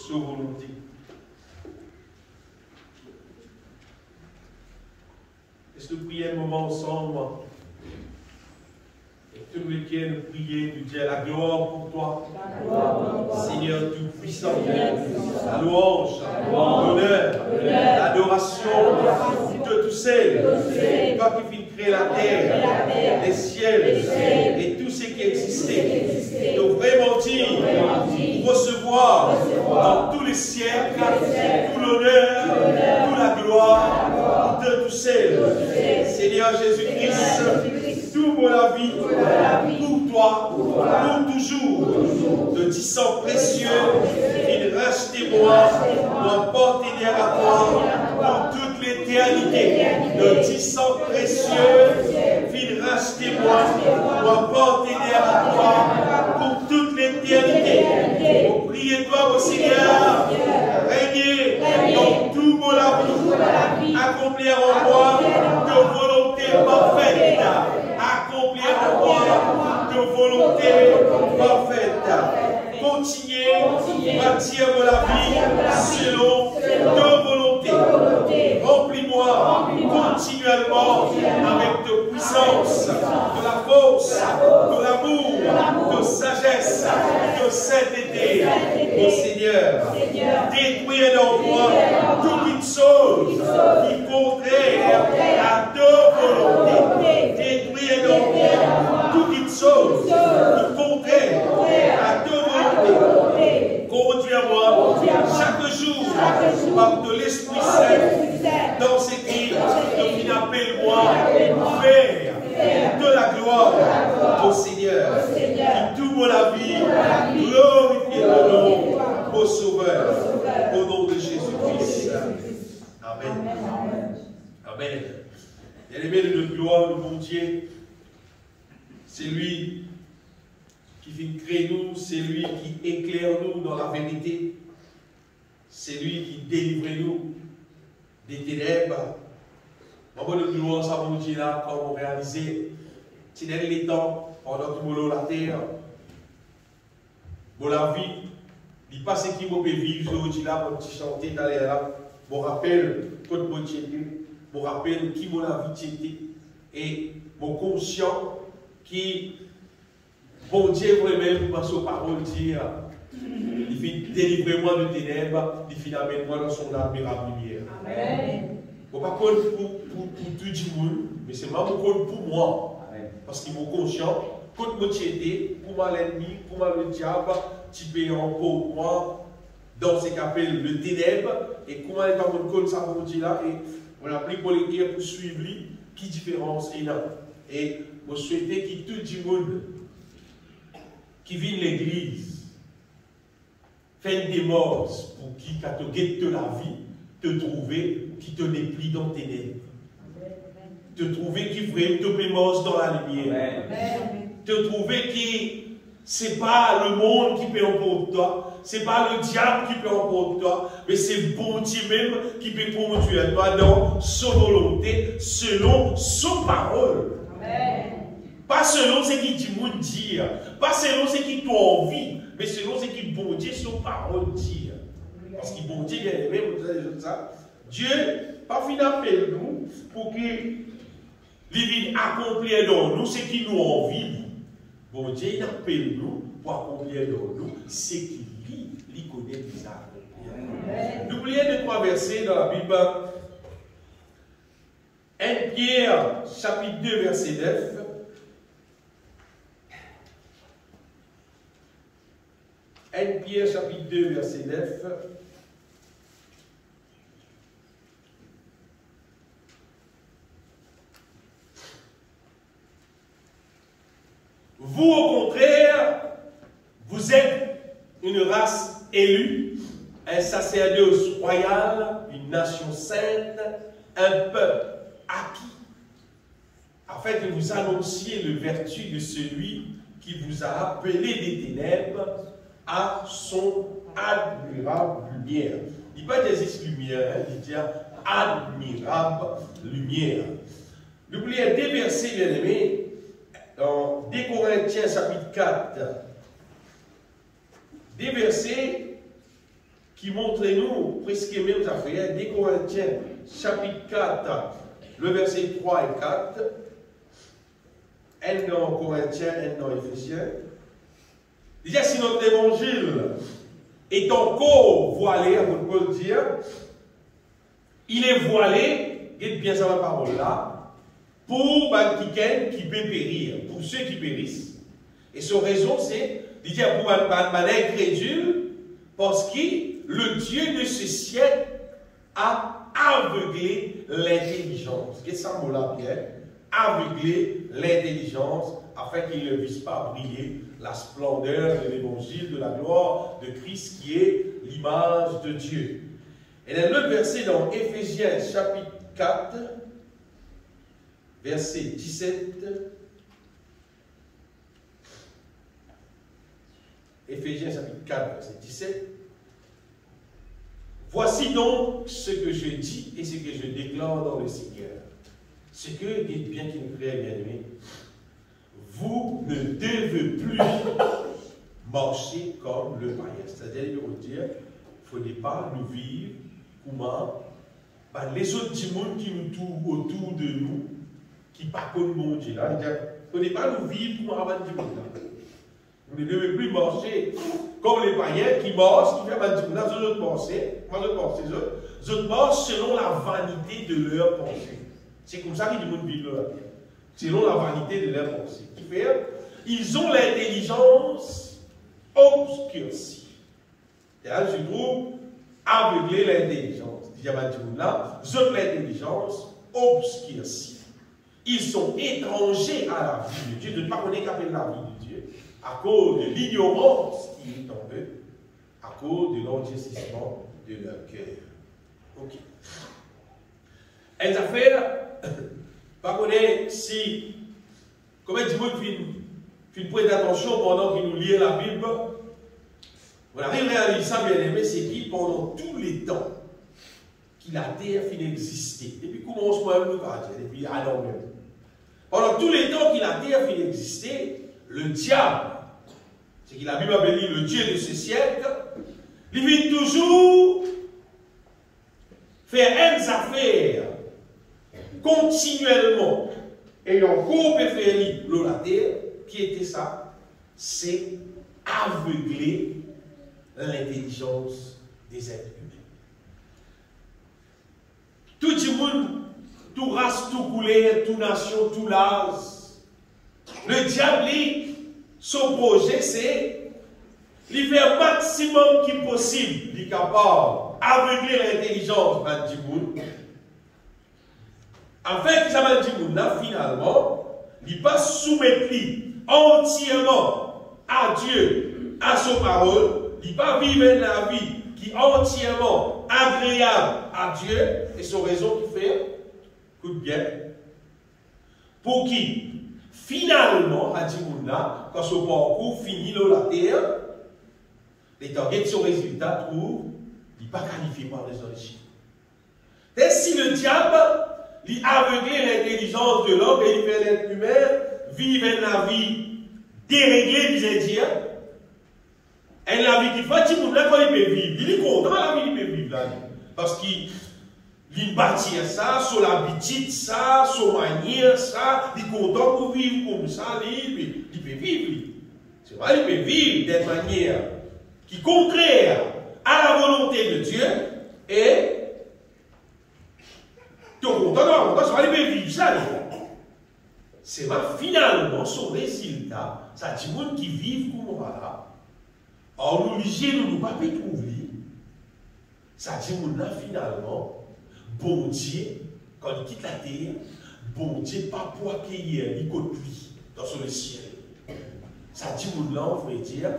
sa volonté. Est-ce que nous prions un moment ensemble? Et que nous lesquels nous prions, nous disons la gloire pour toi, Seigneur Tout-Puissant, la louange, l'honneur, l'adoration de tous celles, toi qui fais créer la terre, les ciels et tout ce qui existait. Nous vraiment dire, recevoir dans tous les siècles tout l'honneur, toute la gloire de tous celles. Seigneur Jésus-Christ, tout pour la vie, pour toi, pour toujours, de 10 sang précieux, il rachetez-moi, m'apporter à toi, pour toute l'éternité, de 10 sang précieux, il rachetez-moi, m'apporter à toi, pour toute l'éternité. Priez-toi, mon Seigneur, régnez dans tout mon vie, accomplir en moi de volonté parfaite. Accomplir en moi de volonté parfaite. Continuez, bâtir la vie selon de volonté. Remplis-moi continuellement avec de puissance, de la force, de l'amour, de sagesse, de sainteté. Mon Seigneur, détruis dans moi toute chose qui est contraire à ta volonté. Détruis dans moi toute chose qui est contraire à ta volonté. Conduis-moi chaque jour par de l'Esprit Saint dans ce qui nous appelle-moi faire de la gloire au Seigneur. Qui tout la vie glorifie le nom au Sauveur au nom de Jésus-Christ. Amen. Amen. Bien-aimé de notre gloire, le bon Dieu, c'est lui qui vient créer nous, c'est lui qui éclaire nous dans la vérité, c'est lui qui délivre nous des ténèbres. Maman de gloire, ça mon Dieu là, quand on réalise, c'est dans les temps, pendant tout la terre, pour la vie, il passe qui m'a vivre aujourd'hui là, pour chanter dans les là, pour rappel, quand mon Dieu pour rappel qui m'a la vie était, et mon conscient qui, bon Dieu vraiment, parce aux paroles dire, il fait délivrer-moi de ténèbres, il fait amener-moi dans son admirable lumière. Amen. Bon, pas pour tout le monde, mais c'est pas pour moi. Amen. Parce qu'il est conscient, quand je suis pour moi l'ennemi, pour moi le diable, tu peux en pour moi dans ce qu'on appelle le ténèbre, et comment il va me connaître ça pour dire là, et on a pris pour les guerres pour suivre lui, qui différence est là. Et je souhaite que tout le monde qui vit l'église fait des morts pour qui, quand tu guettes la vie, te trouver qui te n'est plus dans tes ténèbres. Te trouver qui ferait te mémose dans la lumière. Amen. Te trouver qui c'est pas le monde qui peut emporter toi, c'est pas le diable qui peut emporter toi, mais c'est bon Dieu même qui peut conduire toi dans sa volonté, selon son parole. Amen. Pas selon ce qui dit monde dire, pas selon ce qui toi envie, mais selon ce qui bon Dieu son parole dire. Parce que bon Dieu est même ça. Dieu pas fini d'appeler nous pour qu'il vienne accomplir dans nous ce qui nous envie. Bon Dieu appelle nous pour accomplir dans nous ce qu'il lui connaît déjà. N'oubliez de 3 versets dans la Bible. 1 Pierre, chapitre 2, verset 9. 1 Pierre, chapitre 2, verset 9. Vous, au contraire, vous êtes une race élue, un sacerdoce royal, une nation sainte, un peuple acquis, afin que vous annonciez le vertu de celui qui vous a appelé des ténèbres à son admirable lumière. Il dit pas des lumière, il dit admirable lumière. N'oubliez pas des versets, bien aimés, dans 2 Corinthiens chapitre 4, des versets qui montre nous presque les mêmes affaires. Des Corinthiens, chapitre 4, le verset 3 et 4. Un dans Corinthiens, un dans Éphésiens. Il dit, si notre évangile est encore voilé, à votre Paul dire, il est voilé, dites bien ça ma parole là, pour quelqu'un qui peut périr, pour ceux qui périssent. Et sa raison, c'est, il dit, pour un incrédule, parce que le Dieu de ce siècle a aveuglé l'intelligence. Qu'est-ce que ça mot-là, Pierre? Aveugler l'intelligence afin qu'il ne puisse pas briller la splendeur de l'évangile de la gloire de Christ qui est l'image de Dieu. Et dans le verset dans Éphésiens chapitre 4, verset 17. Éphésiens chapitre 4, verset 17. Voici donc ce que je dis et ce que je déclare dans le Seigneur. Ce que, dites bien qu'il nous crée bien aimé, vous ne devez plus marcher comme le païen. C'est-à-dire, il veut dire, il ne faut pas nous vivre comment les autres du monde qui nous trouvent autour de nous, qui ne pas comme mon Dieu. Il ne faut pas nous vivre comme avant du monde. Vous ne devez plus marcher comme les païens qui marchent, qui font avant du monde. Les autres marchent selon la vanité de leur pensée. C'est comme ça qu'ils vont vivre leur vie. Selon la vanité de leur pensée. Qui fait, ils ont l'intelligence obscurcie. Et là, je trouve, aveugler l'intelligence. Ils ont l'intelligence obscurcie. Ils sont étrangers à la vie de Dieu. De ne pas connaître qu'appelle la vie de Dieu. À cause de l'ignorance qui est en eux. À cause de l'endurcissement de leur cœur. Ok. Elles affaires, pas connaître si, comme dit moi, puis prête attention pendant qu'il nous lit la Bible, on arrive à réaliser ça, bien aimé, c'est qu'il, pendant tous les temps qu'il la terre fin d'exister, depuis commence même le paradis, depuis Adam même, pendant tous les temps qu'il la terre fin d'exister, le diable, c'est qu'il a Bible appelle le Dieu de ce siècle, il vient toujours faire des affaires continuellement, ayant coupé fait la terre, qui était ça? C'est aveugler l'intelligence des êtres humains. Tout le monde, tout race, tout couleur, toute nation, tout l'âge. Le diable, son projet, c'est de faire le maximum qui est possible, il est capable d'aveugler l'intelligence du monde. Afin que ça va dire, finalement, il ne pas soumettre entièrement à Dieu, à son parole, il ne pas vivre la vie qui est entièrement agréable à Dieu, et son raison qui fait, écoute bien, pour qui, finalement, à Dimouna, quand son parcours finit dans la terre, les targets de son résultat trouvent, il n'est pas qualifié par les origines. Et si le diable, il aveugler l'intelligence de l'homme et il fait l'être humain vivre la vie déréglée, disait-il. Et la vie qui fait, quand il peut vivre, il est content la vie qu'il peut vivre. Parce qu'il bâtit ça, sur l'habitude, ça, sur manière, ça, il est content pour vivre comme ça, il peut vivre. C'est vrai, il peut vivre d'une manière qui est contraire à la volonté de Dieu et c'est finalement son résultat, ça dit monde qui vivent comme voilà. Or, nous ne nous pas trouver. Ça dit monde là finalement, bon Dieu, quand il quitte la terre, bon Dieu pas pour accueillir les côtés dans le ciel. Ça dit monde là, on pourrait dire,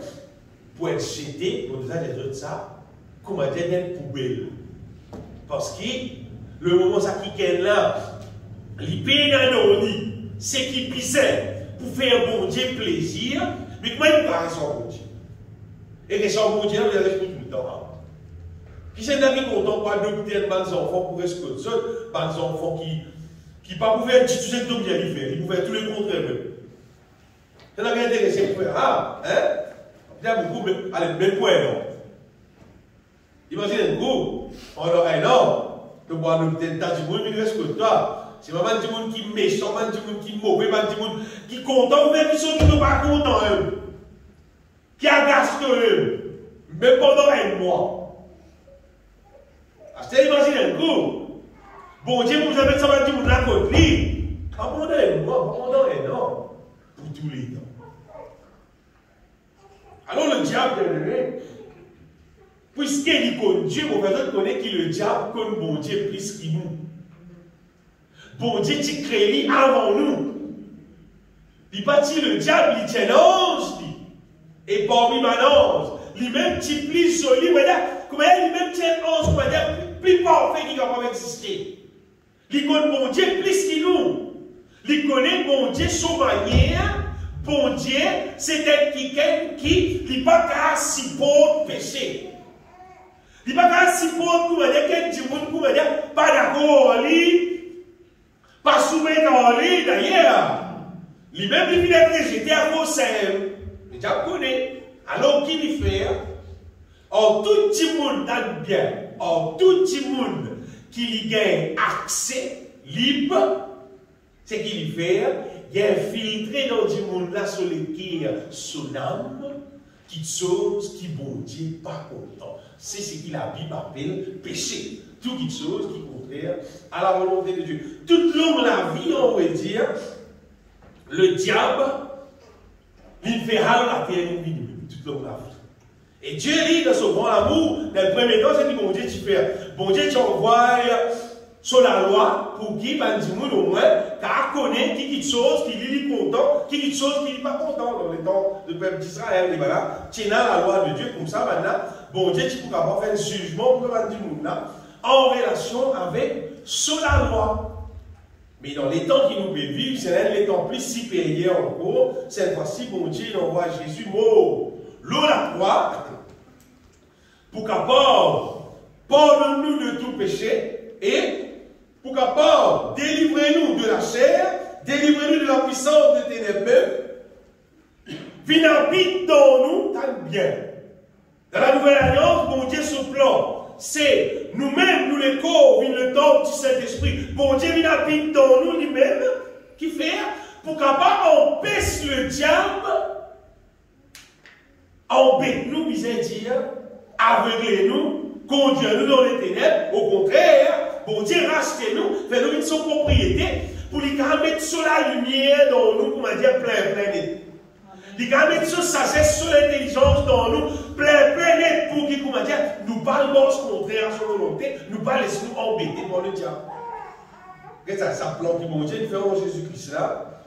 pour être jeté, on nous a des autres ça, comme un dernier poubelle. Parce que le moment ça qui est là, les pays dans c'est qui pisait pour faire bon Dieu plaisir, mais comment il parle sans bon Dieu? Et que sans bon Dieu, il reste tout le temps. Qui c'est là qui est content pour adopter des enfants pour rester comme ça, des enfants qui ne pouvaient pas dire tout ce que Dieu fait, ils pouvaient tout le contraire. C'est là qui est intéressé pour faire, il y a beaucoup, allez, même point, non? Il Imaginez un groupe, on aurait non, de boire nous peut-être dans du monde, il reste que toi. C'est pas du monde qui est méchant, pas du monde qui est mauvais, pas du monde qui est content, même qui sont toujours pas contents, qui agace eux, même pendant un mois. C'est imagine un groupe. Bon Dieu, vous avez ça, du monde à côté. Pendant un mois, pendant un an, pour tous les temps. Alors le diable, puisqu'il connaît Dieu, vous pouvez connaître que le diable connaît bon Dieu plus qu'il nous. Bon Dieu, tu crées lui avant nous. Il partit le diable, il tient l'ange, et parmi ma ange, lui-même, tu plies sur lui, comment lui-même tient l'ange, plus parfait qu'il n'a pas existé. Il connaît bon Dieu plus qu'il nous. Il connaît bon Dieu son manière. Bon Dieu, c'est quelqu'un qui n'est pas qu'à si pour péché. Il n'est pas qu'à si pour nous, pas d'accord, pas soumettre en lui, d'ailleurs. Lui-même, il vient rejeter à vos sèvres. Le diable connaît. Alors, qu'il y fait? En tout le monde dans bien, en tout le monde qui gagne accès libre, c'est qu'il y fait. Il y a infiltré dans le monde là sur le cœur son âme, qui chose qui bon Dieu pas content. C'est ce que la Bible appelle péché. Toute chose qui est contraire à la volonté de Dieu. Tout le long de la vie, on va dire, le diable, il fait râler la terre tout le long de la vie. Et Dieu dit dans son grand amour, dans le premier temps, c'est que bon Dieu tu fais. Bon Dieu tu envoies sur la loi pour qui, ben, du monde au moins, car connaît qui chose qui est content, qui chose qui n'est pas content dans les temps du peuple d'Israël. Et voilà, tu as la loi de Dieu comme ça maintenant. Bon Dieu, tu peux avoir fait un jugement pour le monde là, en relation avec sur la loi. Mais dans les temps qui nous peuvent vivre, c'est les temps plus supérieurs encore. Cette fois-ci, bon Dieu, il envoie Jésus mort, l'eau la croix, pour qu'apporte, pardonne-nous de tout péché et pour qu'apporte, délivrez-nous de la chair, délivrez-nous de la puissance des ténèbres, viens habite dans nous, tant bien. Dans la nouvelle alliance, mon Dieu, ce plan, c'est nous-mêmes, nous les corps, le temps du Saint-Esprit. Mon Dieu, il habite dans nous lui-même, qui fait, pour qu'apporte, empêche le diable, embête-nous, il dire, aveuglez-nous, conduisez-nous dans les ténèbres, au contraire, bon Dieu, rachetez-nous, faites-nous une son propriété, pour les mettre sur la lumière dans nous, pour me dire plein net. Les mettre sur sagesse, sur l'intelligence dans nous, plein net, pour qu'ils, comment dire, nous parlent dans ce contraire à sa volonté, nous pas laisser nous embêter par le diable. Qu'est-ce que ça plan qui bon Dieu fait en Jésus-Christ là?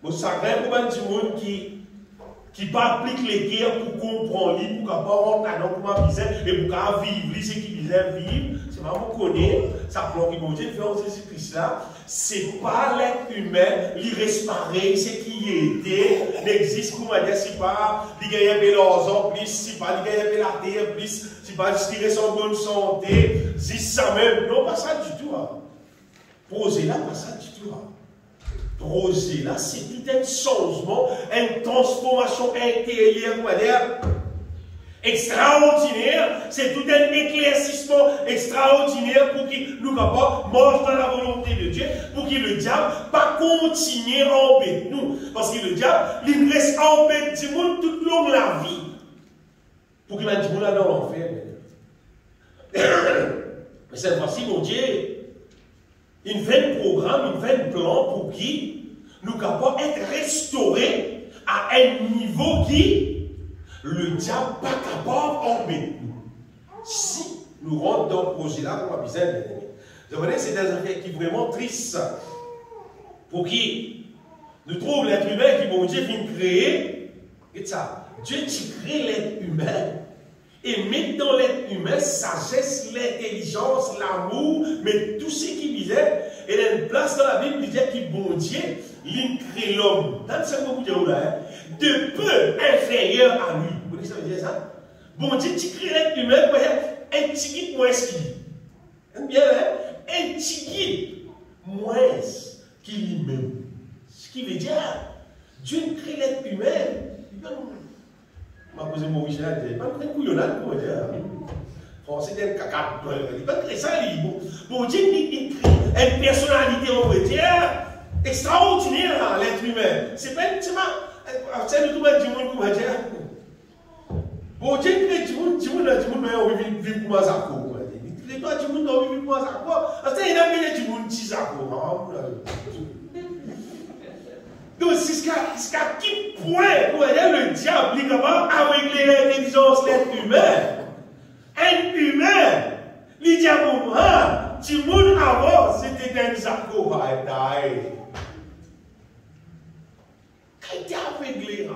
Bon, ça rêve pour du monde qui pas applique les guerres pour comprendre, pour qu'à pas rentrer dans comment vivre, et pour qu'à vivre, ce qui disait vivre, c'est vraiment connaître, ça plan qui bon Dieu fait en Jésus-Christ là, c'est pas l'être humain, il reste pareil, c'est qui était, n'existe comment dire, c'est pas, il gagne l'argent plus, c'est pas, il gagne la terre plus, c'est pas, il reste en bonne santé, c'est ça même, non, pas ça du tout. Posez là, pas ça du tout. Projet là, c'est tout un changement, une transformation intérieure, on va dire, extraordinaire. C'est tout un éclaircissement extraordinaire pour qu'il nous capables marche dans la volonté de Dieu, pour qu'il le diable pas continue à embêter nous. Parce que le diable, il reste embêté du monde tout le long de la vie. Pour qu'il mette du monde là dans l'enfer. Mais cette fois-ci, mon Dieu, il fait un programme, il fait un plan pour qui nous capables d'être restaurés à un niveau qui le diable n'est pas capable d'embêter nous. Si nous rentrons dans le projet là, on va bien aimer. Vous voyez, c'est des affaires qui sont vraiment tristes. Pour qui nous trouvons l'être humain qui, bon Dieu, vient créer. Et ça, Dieu qui crée l'être humain. Et mettre dans l'être humain sagesse, l'intelligence, l'amour, mais tout ce qui disait, et il y a une place dans la Bible qui dit que bon Dieu, il crée l'homme, dans ce que vous dites là, de peu inférieur à lui. Vous connaissez ça veut dire ça? Bon Dieu, tu crées l'être humain, un petit guide moins qu'il. Bien, un petit guide moins qu'il lui-même. Ce qui veut dire, Dieu crée l'être humain. Je vais poser mon Michel, pas de couillonnade pour dire. C'est un caca. Il va créer ça, bon Dieu, il crée une personnalité, on va dire, extraordinaire, l'être humain. C'est pas c'est le tout le monde qui va dire. Bon Dieu, crée du monde, on vit pour Mazako. Il crée pas du monde, on vit pour Mazako. Il a mis du monde, Tizako. Donc, c'est jusqu'à quel point le diable est capable avec l'intelligence de l'être humain. Un humain, il dit à moi, tout le monde avant, c'était un Zako. Quand il était aveuglé,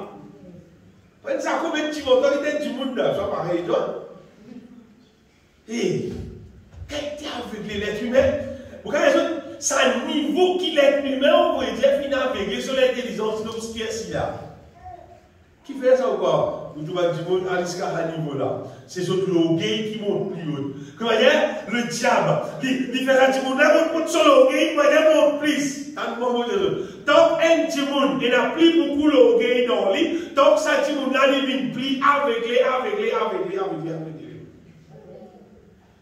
un Zako, mais tu m'entends, il était du monde, ça pareil, toi. Et quand il était aveuglé, l'être humain, vous voyez, c'est un niveau qui l'être humain, on pourrait dire, finit aveuglé sur l'intelligence de ce qui est là. Qui fait ça ou quoi? Nous devons dire à ce niveau-là. C'est surtout l'orgueil qui monte plus haut. Comment dire? Le diable. Il fait ça, on a beaucoup sur l'orgueil, il va dire plus. Tant qu'un diable, il n'a plus beaucoup l'orgueil dans lui, tant que ça diable, il vient plus aveuglé.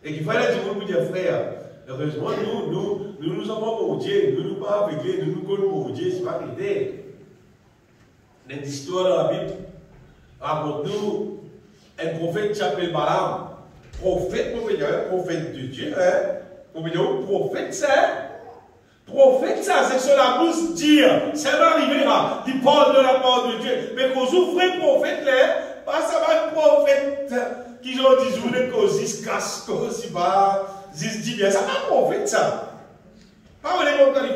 Et qu'il fallait dire pour dire frère, heureusement, nous avons pour Dieu, nous ne sommes pas aveuglés, nous nous connaissons pour Dieu, c'est pas l'idée. Dans l'histoire de la Bible, raconte-nous un prophète qui s'appelle Balaam. Prophète de Dieu, prophète ça, c'est sur la bouche dire, ça va arriver là, il parle de la part de Dieu. Mais quand vous ouvrez prophète là, pas ça va être prophète qui ont dit, vous n'êtes qu'aux casse, si bas, dit bien, ça va prophète ça. Pas vraiment comme ça.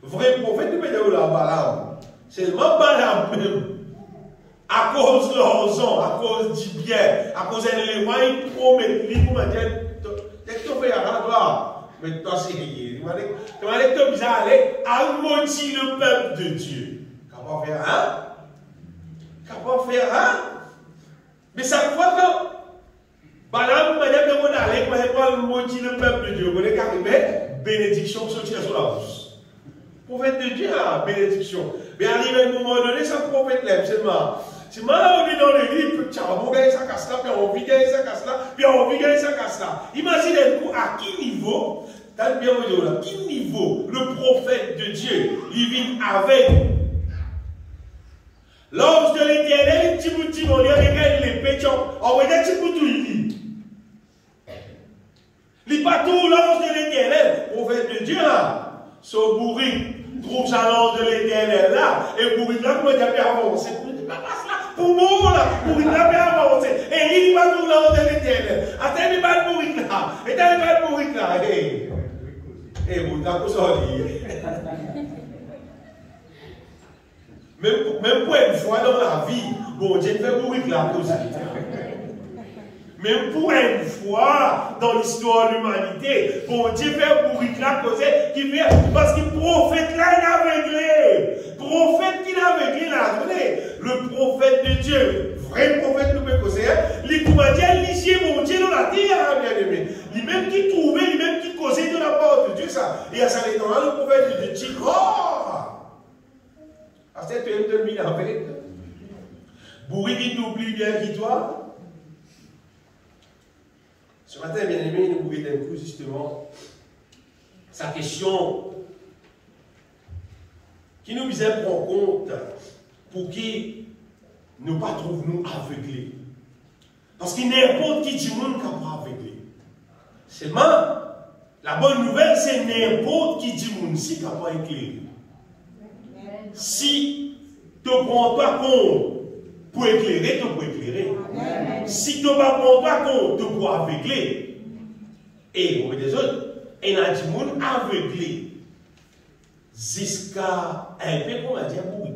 Vrai prophète, tu peux dire là, Balaam. Seulement Balaam même, à cause de l'argent, à cause du bien, à cause de l'élément, il promet, il pour me dire, dès que tu fais à toi, mais toi c'est rien. Il m'a dit que tu bizarre aller à maudire le peuple de Dieu. Comment faire, hein? Comment faire, hein? Mais ça fois que Balaam m'a dit que on allait pas maudire le peuple de Dieu, on est arrivé, bénédiction sortir sur la bouche. Prophète de Dieu, bénédiction. Mais arrive à un moment donné, ça prophète là, c'est mal, on vit dans le livre, on gagne ça casse là, puis on vit gagner ça casse là, puis on vit gagner ça casse là. Imagine un coup, à quel niveau, t'as bien vu là, quel niveau le prophète de Dieu, il vit avec l'ange de l'Éternel, il dit, on regarde les pétions, on va dire, il dit. Il pas tout l'ange de l'Éternel, prophète de Dieu là, son bourrique. Trouve ça l'ange de l'Éternel là, et pour il là, pour il avancer. Pour moi là, pour il avancer. Et il va tout l'ange de l'Éternel. Attends, il va mourir là. Et t'as il va mourir là. Et vous t'as quoi ça même pour une fois dans la vie, bon Dieu fait mourir là aussi. Même pour une fois dans l'histoire de l'humanité, bon Dieu fait mourir là qui fait parce que le prophète là il est aveuglé. Prophète qui est aveuglé là, le prophète de Dieu, vrai prophète nous peut causer, il comment dire lichier mon Dieu dans la terre, bien aimé. Lui même qui trouvait, lui même qui causait de la part de Dieu ça. Et à ça les temps là, le prophète de Dieu dit à cette demi avec. Bourri qui t'oublie bien qui toi. Ce matin, bien aimé, nous pouvons d'un coup justement sa question qui nous vise à prendre compte pour qui nous ne pas trouver nous aveuglés. Parce qu'il n'importe qui du monde qui n'est pas aveuglé. Seulement, la bonne nouvelle, c'est n'importe qui du monde si qui n'est pas éclairé. Si tu ne prends pas compte pour éclairer, tu peux éclairer. Si tu ne prends pas compte, tu peux aveugler. Et pour les autres, il y a du monde aveuglé. Jusqu'à un peu, on va dire, pour lui.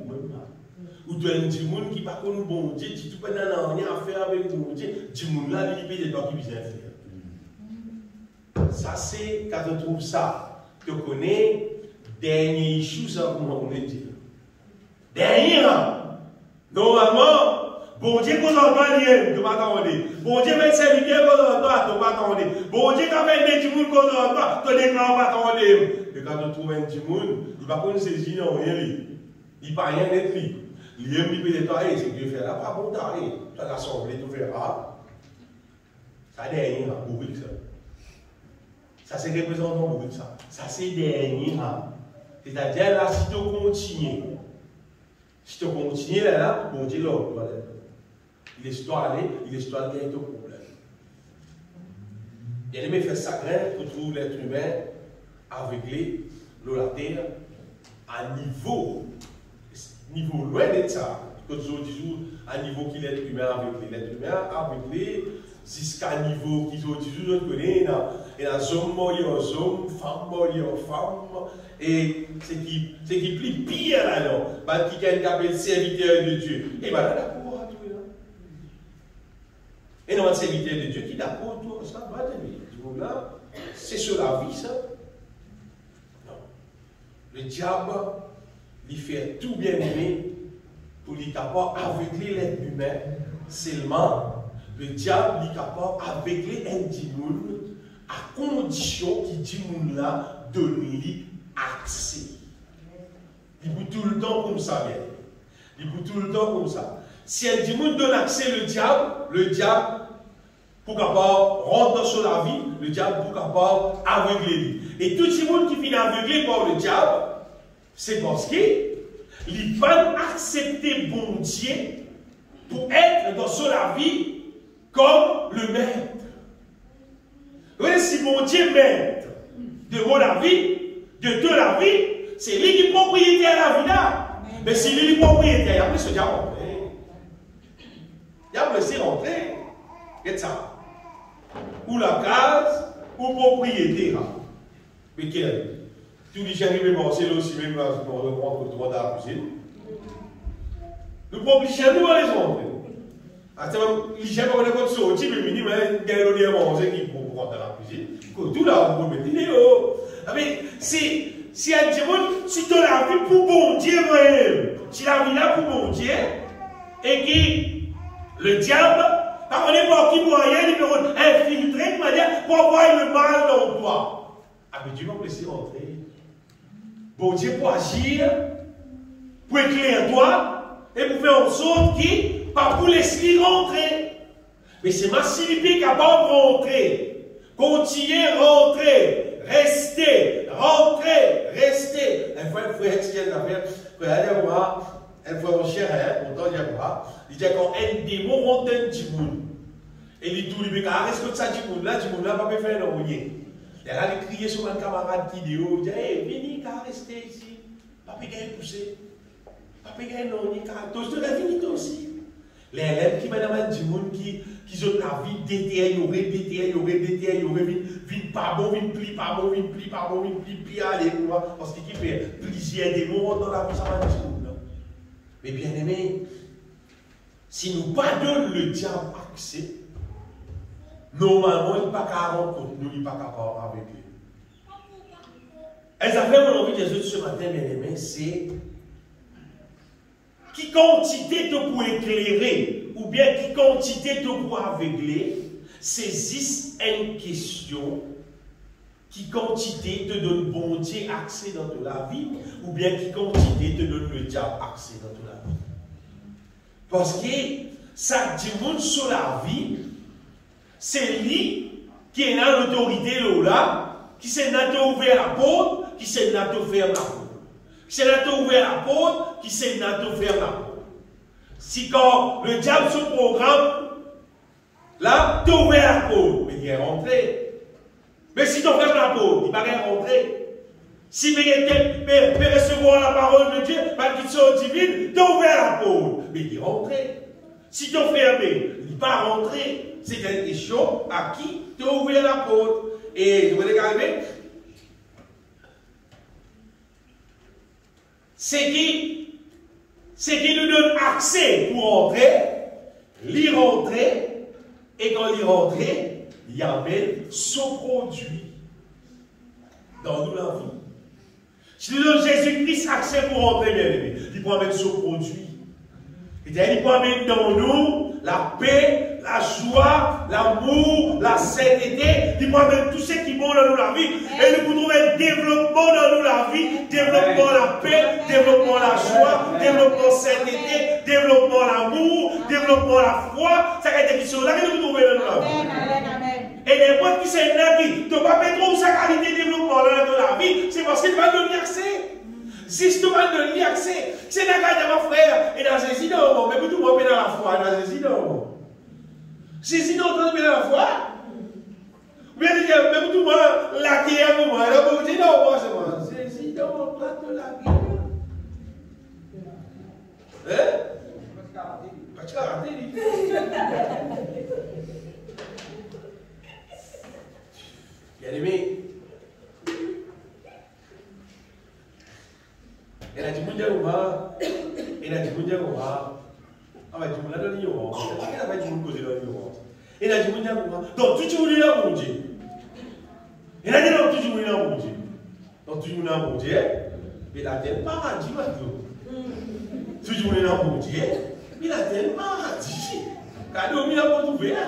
Ou tu as du monde qui par contre bon Dieu, tu ne peux pas rien à faire avec bon Dieu, du monde là, il y a des gens qui viennent faire. Ça, c'est quand tu trouves ça, tu connais, dernier issue, ça, comment on va dire. Dernier, normalement, bon Dieu, qu'on entend rien, tu vas t'entendre. Bon Dieu, met serviteur, qu'on entend, tu vas t'entendre. Bon Dieu, quand même, des gens qu'on entend, tu ne vas t'entendre. Et quand tu trouves un petit monde, il va pas saisir, non, rien. Il ne va rien être libre. Il aime lui péter, c'est que Dieu fait là, pas bon, t'as l'assemblée, tu verras. Ça dernier a mourir ça. Ça c'est représentant mourir ça. Ça c'est dernier a. C'est-à-dire là, si tu continues, là, bon Dieu, là, il est aller, il est gagner ton problème. Il a aimé faire ça pour trouver l'être humain aveuglé, la terre, à niveau loin de ça. Quand je dis à niveau qu'il est humain aveuglé, l'être humain aveuglé, jusqu'à niveau qu'ils ont dit, nous connaissons, et la homme mort en homme, femme mort en femme, et c'est qui plus pire là, non, parce qu'il y a une appelle serviteur de Dieu. Et voilà, d'accord, à Dieu là. Et non, un serviteur de Dieu qui est d'accord, tout ça, va tenir. Là, c'est sur la vie, ça. Non. Le diable, il fait tout bien aimé pour lui capable aveugler l'être humain seulement. Le diable est capable d'aveugler un démon à condition qu'il dit là donne-lui accès. Il peut tout le temps comme ça, bien. Il peut tout le temps comme ça. Si un démon donne accès le diable, pour capable rentrer sur la vie, le diable pour capable aveugler lui. Et tout le monde qui finit aveuglé par le diable, c'est parce qu'il va accepter bon Dieu pour être dans son la vie comme le maître. Vous voyez, si mon Dieu est maître de mon vie, de toute la vie, c'est lui qui est propriétaire de la vie là. Mais si lui est propriétaire, il a plus ce diable rentrer. Il a laissé rentrer. Qu'est-ce ça? Ou la case, ou propriété. Mais quel? Tous les gens qui veulent penser là aussi, même là, on rentre le droit dans la cuisine. Nous propriétaires, nous allons les rentrer. Les gens qui ont sorti, mais ils ont des manger qui vont rentrer dans la cuisine. Tout là, vous mettez des hauts. Mais si un démon, si tu as la vie pour bon Dieu, si la vie là pour bon Dieu, et que le diable, on n'est pas qui pour rien, il peut infiltrer de manière pour avoir le mal dans toi. Ah, mais Dieu va me laisser rentrer. Bon Dieu pour agir, pour éclairer toi, et pour faire en sorte qu'il, pas pour laisser rentrer. Mais c'est ma Philippe capable de rentrer. Continuez à rentrer. Restez. Rentrer. Restez. Un fois, un frère Etienne a fait, frère, allez voir, un frère mon cher, pourtant il y a quoi. Il dit quand un démon rentre un petit monde. Et il dit tout, il dit, reste comme ça, du monde là, pas peut faire un rien. Il a crié sur un camarade qui dit, il dit, hey, venez, restez ici. Pas peut pousser. Pas peut non, il y a la vie aussi. Les élèves qui m'ont dit qui ont la vie détériorée, vite pas bon, vite pli pas bon, pli, allez, parce qu'il fait plusieurs démons dans la vie, ça va dire. Mais bien aimé, si nous pardonnons le diable accès, normalement, il n'est pas capable contre nous, il n'est pas capable avec lui. Elles avaient mon envie de dire ce matin, bien aimé, c'est qui quantité te pour éclairer, ou bien qui quantité te pour aveugler, saisissent une question, qui quantité te donne bon Dieu accès dans toute la vie, ou bien qui quantité te donne le diable accès dans toute la vie. Parce que ça dit sur la vie, c'est lui qui est dans l'autorité là, qui s'est ouvert la porte, qui s'est fermé la porte. C'est là tu ouvert la porte, qui c'est là tu fermes la porte. Si quand le diable se programme, là, tu ouvert la porte, mais il est rentré. Mais si tu fermes la porte, il va pas rentrer. Si tu peux recevoir la parole de Dieu, par qu'il soit divine, tu ouvert la porte, mais il est rentré. Si tu fermé, il va pas rentrer. C'est une question à qui tu as ouvert la porte. Et vous voulez arriver? C'est qui nous donne accès pour rentrer, l'y rentrer, et quand l'y rentrer, il amène son produit dans nous la vie. Si nous donnons Jésus-Christ accès pour rentrer, bien aimé, il peut amener son produit. Il peut amener dans nous la paix, la joie, l'amour, la sainteté. Il peut amener tout ce qui est bon dans nous la vie. Et nous pouvons trouver développement dans nous la vie, développement la paix, développement la joie, développement la sainteté, développement l'amour, développement la foi. Ça va être des questions là que nous pouvons trouver dans nous la vie. Et n'importe qui c'est là qui ne pas mettre sa qualité de développement dans la vie, c'est parce qu'il va donner accès. Si tu vas donner accès, c'est dans le cas de mon frère, et dans ces incidents, mais tout le monde est dans la foi, dans ces incidents. Si sinon, on est dans la foi, mais même tout le monde, la guerre, pour moi, là, vous dites non, moi, c'est moi. C'est incidents, on parle de la guerre. Hein? Pas de karaté, bien aimé. Elle a dit mon Dieu, elle a dit mon Dieu, ah bah tu m'as donné l'ignorance. Elle a dit mon cause de l'ignorance. Elle a dit mon Dieu, donc tu voulais là mon Dieu. Elle a dit non, tu voulais là mon Dieu. Donc tu voulais là mon Dieu. Mais la terre paradis maintenant. Tu voulais là mon Dieu. Mais la terre paradis. Quand on a pas trouvé là.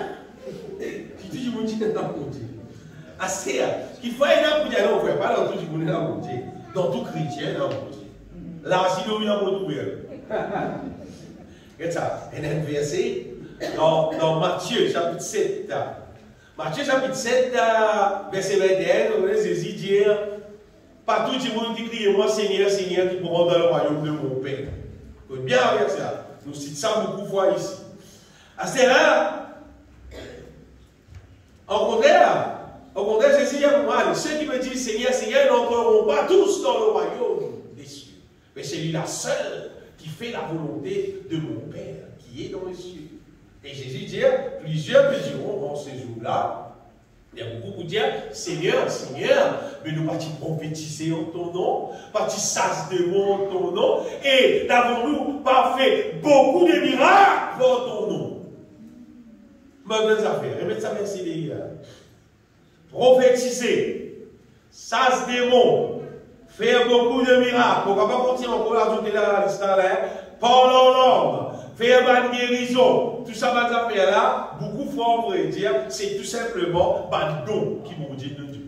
Si tu mon Dieu là mon Dieu. Ah c'est qu'il faut aller là pour dire non, frère, pas dans tout voulais là mon Dieu. Dans tout chrétien là mon Dieu. Là, si nous avons trouvé. Regarde ça, il y a un verset dans Matthieu chapitre 7. Matthieu chapitre 7, verset 21, on est saisi dire pas tout le monde qui crie moi Seigneur, Seigneur, qui pourront dans le royaume de mon Père. Donc, bien avec ça, nous citons ça beaucoup de fois ici. À ce là, au contraire, Jésus dit à moi, ceux qui me disent Seigneur, Seigneur n'entreront pas tous dans le royaume des cieux. Mais c'est lui la seule qui fait la volonté de mon Père qui est dans les cieux. Et Jésus dit, plusieurs me diront en ces jours-là, il y a beaucoup qui disent, Seigneur, Seigneur, mais nous pas-tu prophétiser en ton nom, pas-tu sas de mots en ton nom, et n'avons-nous pas fait beaucoup de miracles en ton nom? Maintenant, ça fait, remettez ça merci les gars. Prophétiser, sas de mots, faire beaucoup de miracles. Pourquoi pas continuer encore à ajouter là la liste là, parler en langue, faire une guérison, tout ça va faire là, beaucoup faut vrai dire, c'est tout simplement un don qui vous dit nous dit.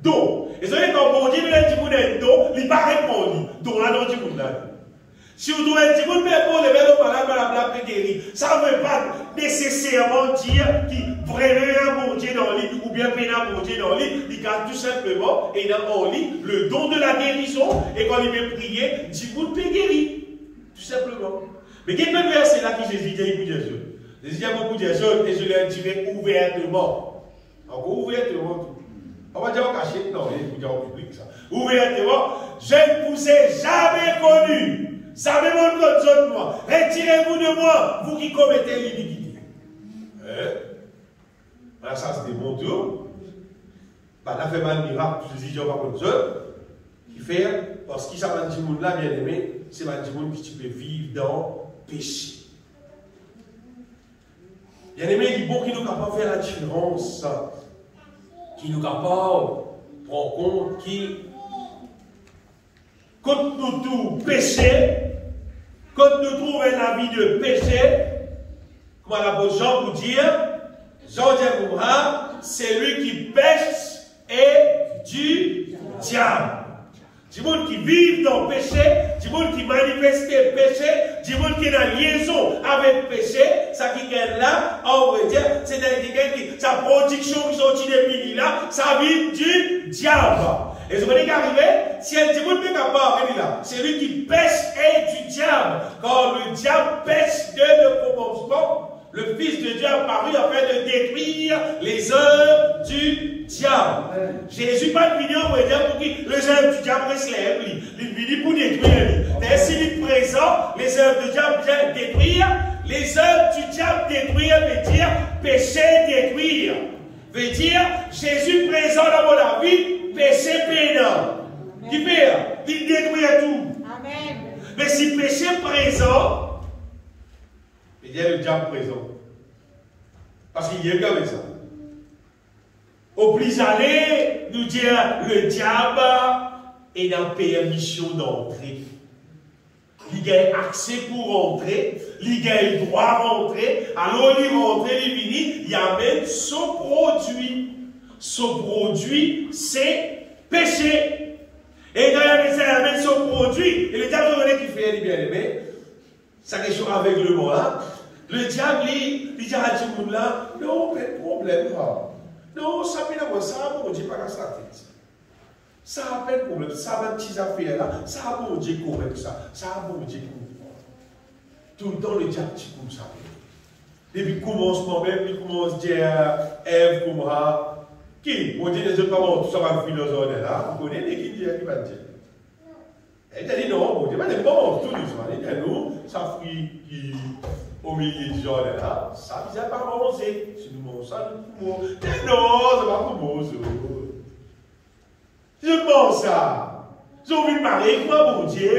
Don. Et ça veut quand vous dit nous dit don, il pas répondre. Don là dans dit là. Si vous devez dire vous mais pour le vélo la guérir, ça ne veut pas nécessairement dire qu'il vraiment bon Dieu dans lui ou bien pénal bon Dieu dans lui, il garde tout simplement et dans en lui le don de la guérison et quand il veut prier, dit vous peut guérir. Tout simplement. Mais quel verset là qui Jésus dit à beaucoup de choses. Jésus dit à beaucoup de choses et je leur dirai ouvertement. Encore ouvertement. On va dire en cachette, non, il faut dire en public ça. Ouvertement, je ne vous ai jamais connu. Savez-vous de moi. Retirez-vous de moi, vous qui commettez l'iniquité. Hein? Ça c'est mon tour. Bah, là, fait mal miracle, je dis, pas comme ça. Qui fait, parce qu'il s'appelle du monde là, bien aimé, c'est du monde qui tu peux vivre dans le péché. Bien aimé, il est bon qui nous capable de faire la différence, qui nous capable de prendre compte qui, quand nous tout péché, quand nous trouvons la vie de péché, comme l'apôtre Jean vous dire, Jean dit pour moi, c'est lui qui pêche et du diable. Du monde qui vit dans le péché, du monde qui manifeste le péché, du monde qui est en liaison avec le péché, ça qui est là, on va dire, c'est quelqu'un qui, sa production qui sortit depuis là, ça vit du diable. Et vous voyez qu'arriver, si un petit monde n'est capable, là, c'est lui qui pêche et du diable. Quand le diable pêche dès le commencement, le Fils de Dieu a paru afin de détruire les œuvres du diable. Jésus pas de vidéo pour dire pour qui les œuvres du diable restent il vient pour détruire. Mais s'il est présent, les œuvres du diable viennent détruire. Les œuvres du diable détruire veut dire péché détruire. Veut dire Jésus présent dans la vie, péché pénal. Qui fait? Il détruit tout. Amen. Mais si péché présent, il y a le diable présent. Parce qu'il y a comme ça. Au plus aller, nous dire le diable est dans permission d'entrer. Il a accès pour rentrer, il a le droit de rentrer, alors il rentre, il vient, il amène son produit. Son produit, c'est péché. Et quand il amène son produit, et le diable qui fait, bien aimé, ça quelque chose avec le mot là. Le diable, il dit à tout le monde là, non, pas de problème. Non, ça peut avoir ça, bon Dieu, pas la tête. Ça a pas de problème, ça a des petites affaires là, ça a bon Dieu correct ça, ça a bon Dieu comprend. Tout le temps, le diable dit comme ça. Depuis le commencement même, il commence à dire Ève, comme ça. Qui? On dit, les autres, tout ça va finir dans ce là. Vous connaissez qui dit qui va dire? Elle dit non, bon Dieu, mais les bon, tout doucement. Il dit non, ça fruit qui au milieu du jardin là, ça ne vient pas manger. Si nous mangeons ça, nous pouvons. Mais non, ça va pas manger. Je pense ça. J'ai envie de marier avec moi, mon Dieu.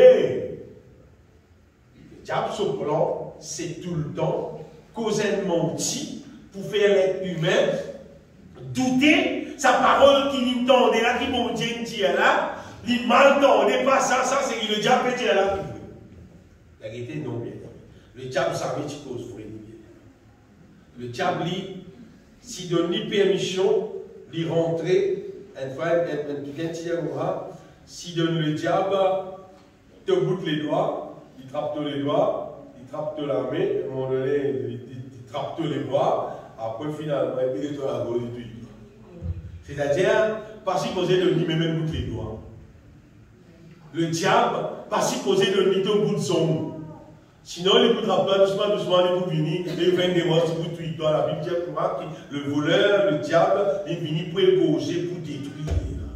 Le diable, son plan, c'est tout le temps causer un menti pour faire l'être humain douter sa parole qui nous tendait là, qui mon Dieu dit là, il mal tendait pas ça, c'est que le diable dit là. La vérité, non, bien. Le diable savait qu'il cause pour le diable, s'il donne ni permission, il rentrer, s'il donne le diable, te boute les doigts, il trappe tous les doigts, il trappe la main, à un moment donné, il trappe tous les bras, après finalement, il est à la gauche du tout. C'est-à-dire, pas si posé de lui même bout les doigts. Le diable, pas si posé de lui deux bouts de son. Sinon, il ne boutera pas doucement, il peut venir, et il vient des mois, il bout de doigts. La Bible dit que le voleur, le diable, il vient pour égorger, pour détruire.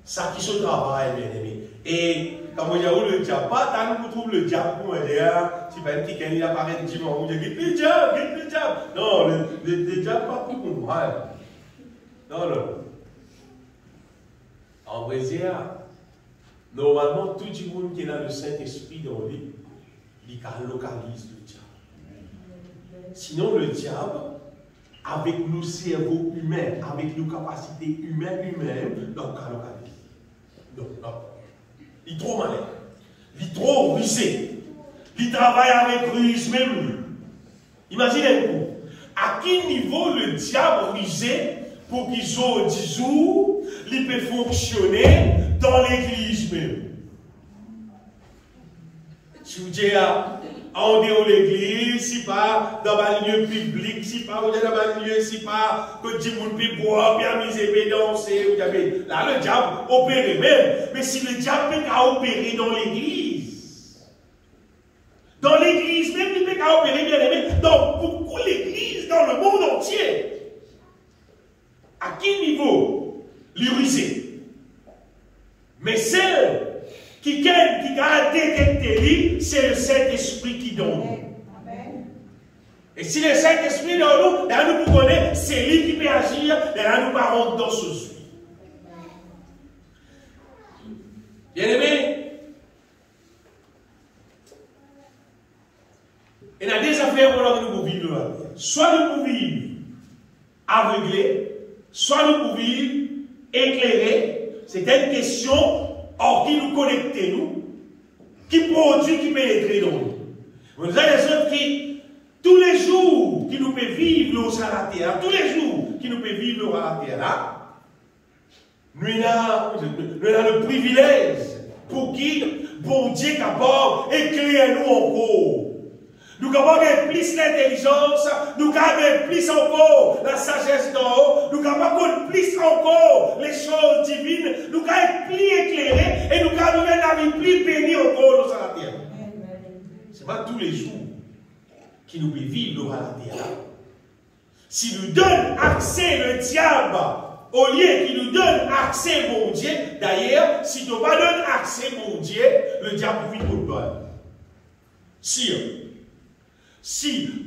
Ça qui se travaille, bien aimé. Et quand on dit le diable, pas tant qu'on trouve le diable pour me dire, si pas une petite il apparaît un petit moment, on dit le diable. Non, le diable, pas pour moi. Non, non. En vrai, normalement, tout le monde qui est dans le Saint-Esprit dans lui, il localise le diable. Sinon, le diable, avec nos cerveaux humains, avec nos capacités humaines, donc, il localise. Non, non. Il est trop malin. Il est trop rusé. Il travaille avec ruse même. Imaginez-vous. À quel niveau le diable rusé pour qu'il soit 10 jours, il peut fonctionner dans l'église même. Si vous dites en dehors de l'église, si pas dans un lieu public, si pas dans un lieu, si pas que tout le monde peut boire, bien amuser, bien danser, là le diable opère même. Mais si le diable peut opérer dans l'église même, il peut opérer bien aimé dans beaucoup l'église, dans le monde entier. À quel niveau? L'urusé. Mais celle qui a détecté, c'est le Saint-Esprit qui donne. Et si le Saint-Esprit dans nous, là nous connaissons, c'est lui qui peut agir, et là nous parlons dans ce sujet. Bien aimé, il y a des affaires pour nous pour vivre. Soit nous pour vivre aveuglés, soit nous pour vivre éclairés. C'est une question or qui nous connecte, nous, qui produit, qui pénètre dans nous. Vous avez des autres qui, tous les jours, qui nous peuvent vivre sur la terre, tous les jours, qui nous peuvent vivre sur la terre, là, nous avons le privilège pour qui, bon Dieu, capable d'éclairer nous encore. Nous avons plus l'intelligence, nous avons plus encore la sagesse d'en haut, nous avons plus encore les choses divines, nous avons plus éclairés et nous avons la vie plus bénie encore dans la terre. Ce n'est pas tous les jours qui nous peut vivre dans la terre. Si nous donne accès le diable, au lieu qu'il nous donne accès mon Dieu, d'ailleurs, si nous ne pas donne accès mon Dieu, le diable vit pour toi. Si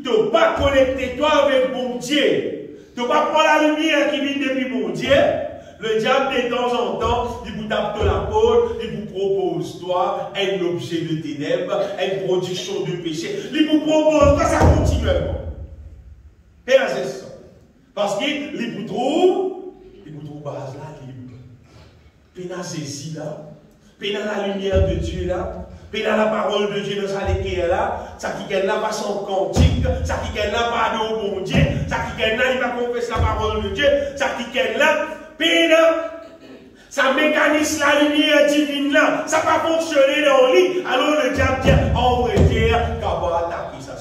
tu n'as pas connecté toi avec mon Dieu, tu n'as pas prendre la lumière qui vient depuis mon Dieu, le diable de temps en temps, il vous tape de la porte, il vous propose toi un objet de ténèbres, une production de péché. Il vous propose ça continuellement. Et là c'est ça. Parce qu'il vous trouve base là libre. Puis là saisi là, puis là la lumière de Dieu là. Puis là, la parole de Dieu dans sa lecture là, ça qui est là pas son cantique, ça qui est là pas de bon Dieu, ça qui est là, il va confesser la parole de Dieu, ça qui est là, puis là, ça mécanise la lumière divine là, ça va fonctionner dans lui, alors le diable dit, en vrai dire, qu'à attaquer ça.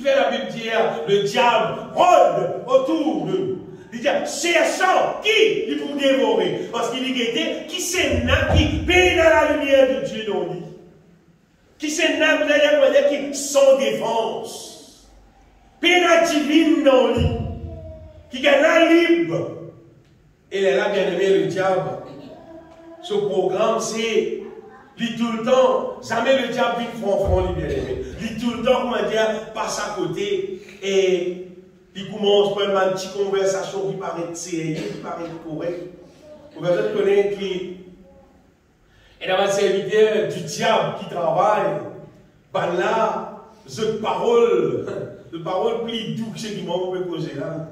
Qui fait la Bible dire, le diable rôde autour de nous. Il dit, cherchant qui il pour dévorer. Parce qu'il dit, qui c'est là qui paye dans la lumière de Dieu dans lui. Qui c'est là qui sans défense. Paye la divine dans lui. Qui gagne la libre. Et là, bien aimé, le diable. Ce programme, c'est lit tout le temps, jamais le diable vit franc, bien aimé. Lit tout le temps, comment dire, passe à côté et il commence par une petite conversation qui paraît sérieuse, qui paraît correcte. Vous pouvez connaître qui est dans un serviteur du diable qui travaille. Ben là, cette parole plus douce que ce qui m'a causé là.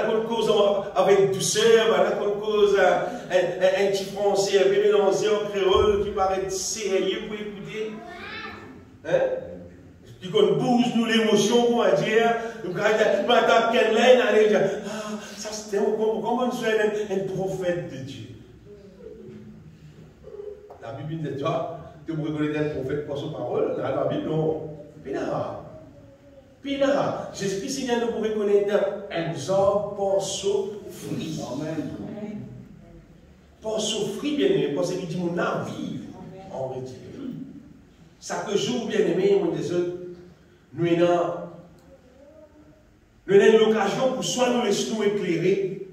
Qu'on cause avec douceur, qu'on cause un petit français, un peu mélangé en créole qui paraît sérieux pour écouter. Hein? Puis qu'on bouge nous l'émotion, on va dire, nous attendons qu'elle allait dire, ah, ça c'était comment on soit un prophète de Dieu. La Bible dit, toi, tu me reconnais un prophète par sa parole, dans la Bible, non. Puis là, Jésus-Christ vient de vous reconnaître un genre pour souffrir. Pour souffrir, bien aimé, parce qu'il dit mon âme vive en retire. Ça que jour, bien aimé, mon des autres, nous avons l'occasion pour soit nous laisser nous éclairer,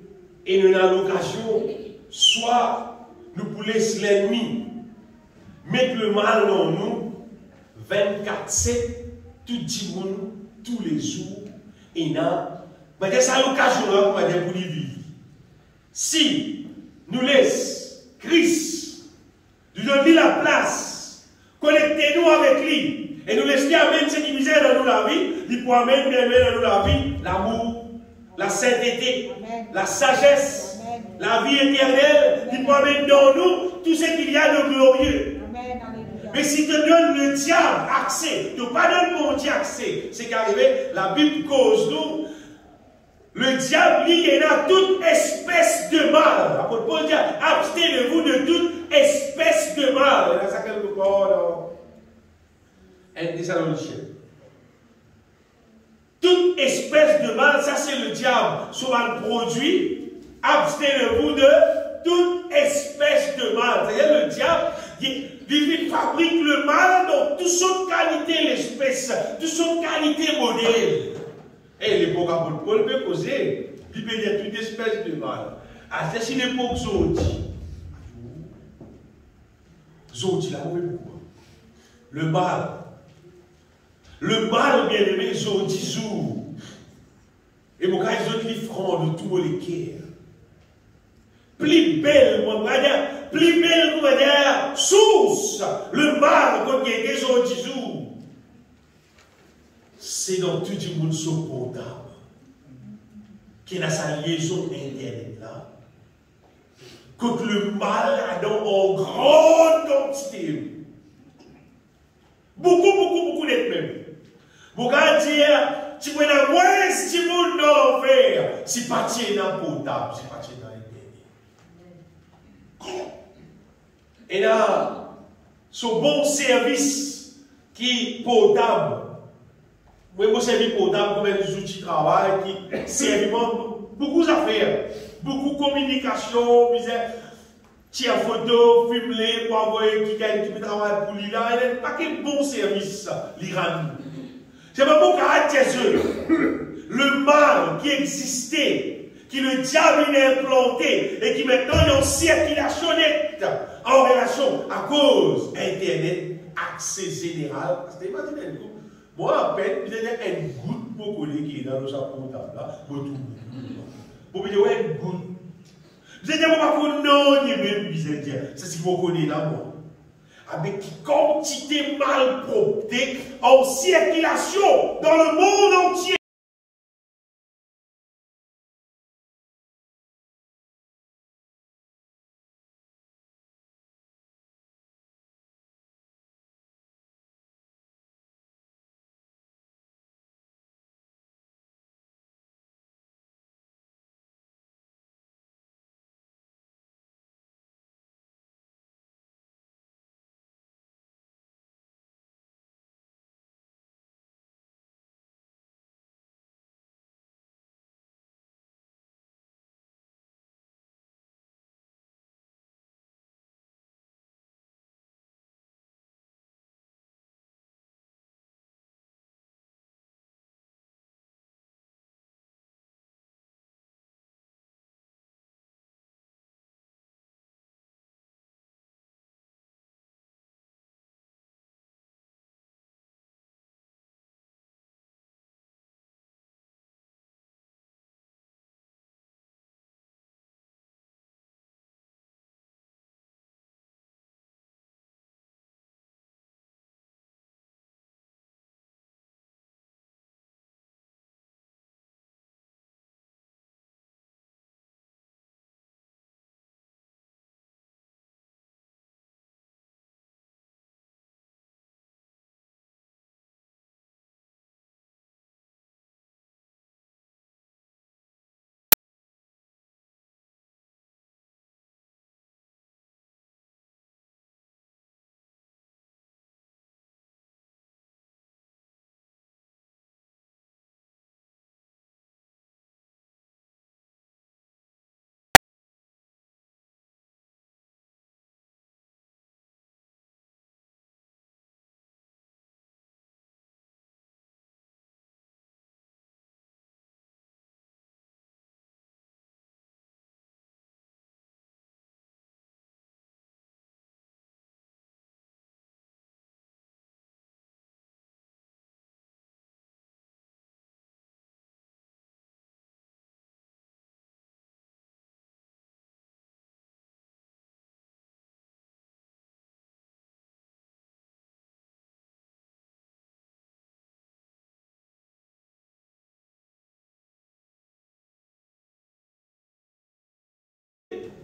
et nous avons l'occasion, soit nous pour laisser l'ennemi mettre le mal dans nous, 24/7, tout le monde, tous les jours, et c'est l'occasion là pour y vivre. Si nous laissons Christ, nous donner la place, connectez-nous avec lui, et nous laissons amener cette misère dans nous la vie, il peut amener dans nous la vie, l'amour, la sainteté, la sagesse, la vie éternelle, il peut amener dans nous tout ce qu'il y a de glorieux. Mais si tu donnes le diable accès, tu ne pas donner mon Dieu accès, c'est qu'arrivé, la Bible cause nous, le diable, il est dans toute espèce de mal. L'apôtre Paul dit, abstenez-vous de toute espèce de mal. Il y a ça quelque part dans 1 Thessaloniciens. Toute espèce de mal, ça c'est le diable. Sur un produit, abstenez-vous de toute espèce de mal. C'est-à-dire le diable, il fabrique le mal dans toute son qualité, l'espèce, toute son qualité modèle. Et l'époque apôtre Paul peut causer, il peut dire toute espèce de mal. À cette époque, Zodi, là, pourquoi? Le mal, bien aimé, Zodi, Zou. Et mon gars, ils ont dit franc de tout les cœurs. Plus belle, on va dire, plus belle, on va dire, source, le mal qu'on y a des Zodi, c'est dans tout le monde supportable qui a sa liaison internet là. Quand le mal a dans en grande quantité. Beaucoup d'être même. Vous allez dire, tu peux la moins si tu veux dans l'enfer, si pas tu es dans potable, si pas tu es dans l'internet. Et là, ce bon service qui est potable. Oui, moi, c'est potable comme des outils de travail qui servent beaucoup d'affaires, beaucoup de communication, tiens photo, filmer, pour envoyer qui peut travailler pour lui là, il n'y a pas quel bon service, l'Iran. C'est pas mon caractère, le mal qui existait, qui le diable a implanté et qui maintenant est en circulation nette, en relation à cause d'Internet, accès général, c'était pas du tout. Moi, à peine, il y a une goutte pour coller qui est dans le chapeau là, pour tout. Pour dire, ouais, une goutte. Vous allez dire, moi, pour non, il y a même, vous allez dire, c'est ce que vous connaissez là, moi. Avec quantité malpropreté en circulation dans le monde entier.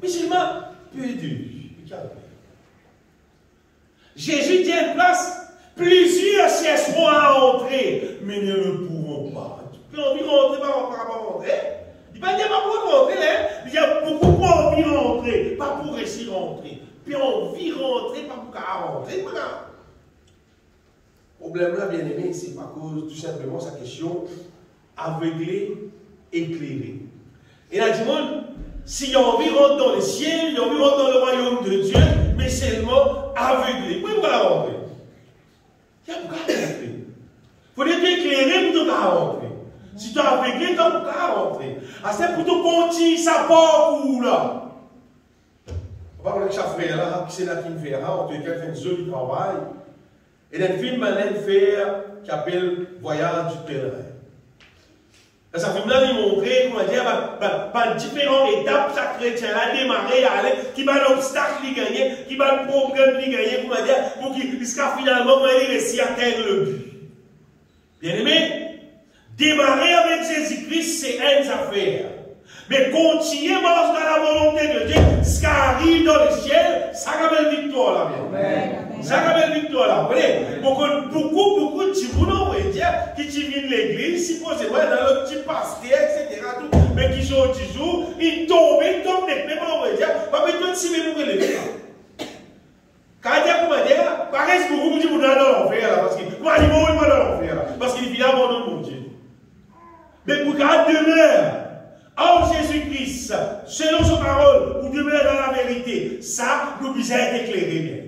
Musulman, perdu. Jésus dit à une place, plusieurs chercheront à entrer, mais ne le pourront pas. Puis on veut rentrer, pas rentrer. Il va dire pas pour rentrer, il y a beaucoup pour envie rentrer, pas pour réussir à rentrer. Puis on vit rentrer, pas pour rentrer. Le problème là, bien aimé, c'est à cause tout simplement sa question aveuglé, éclairé. Et là, du monde, s'il y a envie de rentrer dans le ciel, il y a envie de rentrer dans le royaume de Dieu, mais seulement aveuglé. Pourquoi rentrer? Il y a pourquoi rentrer. Il faut être éclairé pour te rentrer. Si tu es aveuglé, tu ne peux pas rentrer. C'est pour te continuer sa parcours là. On va avec chaque frère là, qui c'est là qui me fait, on te fait un joli travail. Et dans le film, on a faire qui appelle Voyage du pèlerin. Dans ce film-là, il montrait, comment dire, par différentes étapes, chaque chrétien a démarré, aller, qui va l'obstacle, il gagne, qui va le problème, il gagne, comment dire, pour qu'il jusqu'à finalement, il réussit à atteindre le but. Bien aimé, démarrer avec Jésus-Christ, c'est une affaire. Mais continuer à marcher dans la volonté de Dieu, ce qui arrive dans le ciel, ça s'appelle victoire là, bien. Ça s'appelle victoire là. Vous voyez, beaucoup de petits on va dire, qui viennent de l'église, supposément dans le petit pasteur, etc. Tout, mais qui sont toujours, ils tombent nettement, on va dire, pas besoin de s'y mettre pour les lever. Quand il y a comment dire, pareil, beaucoup de gens dans l'enfer là, parce qu'il va dans l'enfer là, parce qu'il vient abandonner mon Dieu. Mais pour qu'il demeure en Jésus-Christ, selon sa parole, ou demeure dans la vérité, ça, nous besoin d'être éclairé bien.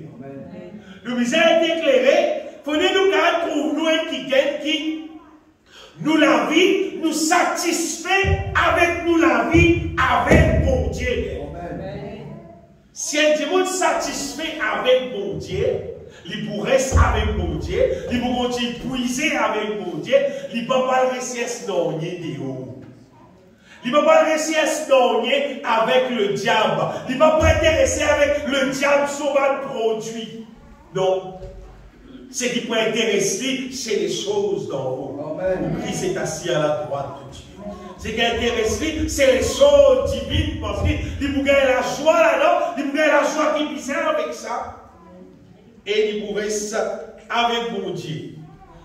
Nous besoin d'être éclairé, il faut nous trouver nous un qui nous la vie, nous satisfait avec nous la vie, avec mon Dieu. Si un démon satisfait avec mon Dieu, il pourrait rester avec mon Dieu, il pourrait continuer à puiser avec mon Dieu, il ne peut pas rester snogné de haut. Il ne peut pas rester snogné avec le diable. Il ne peut pas intéresser avec le diable sur le produit. Non. Ce qui peut intéresser, c'est les choses d'en haut. Christ est assis à la droite de Dieu. Ce qui intéresse, c'est les choses divines, parce qu'il vous gagne la joie là-dedans, il vous gagne la joie qui vient avec ça. Et il vous reste avec mon Dieu.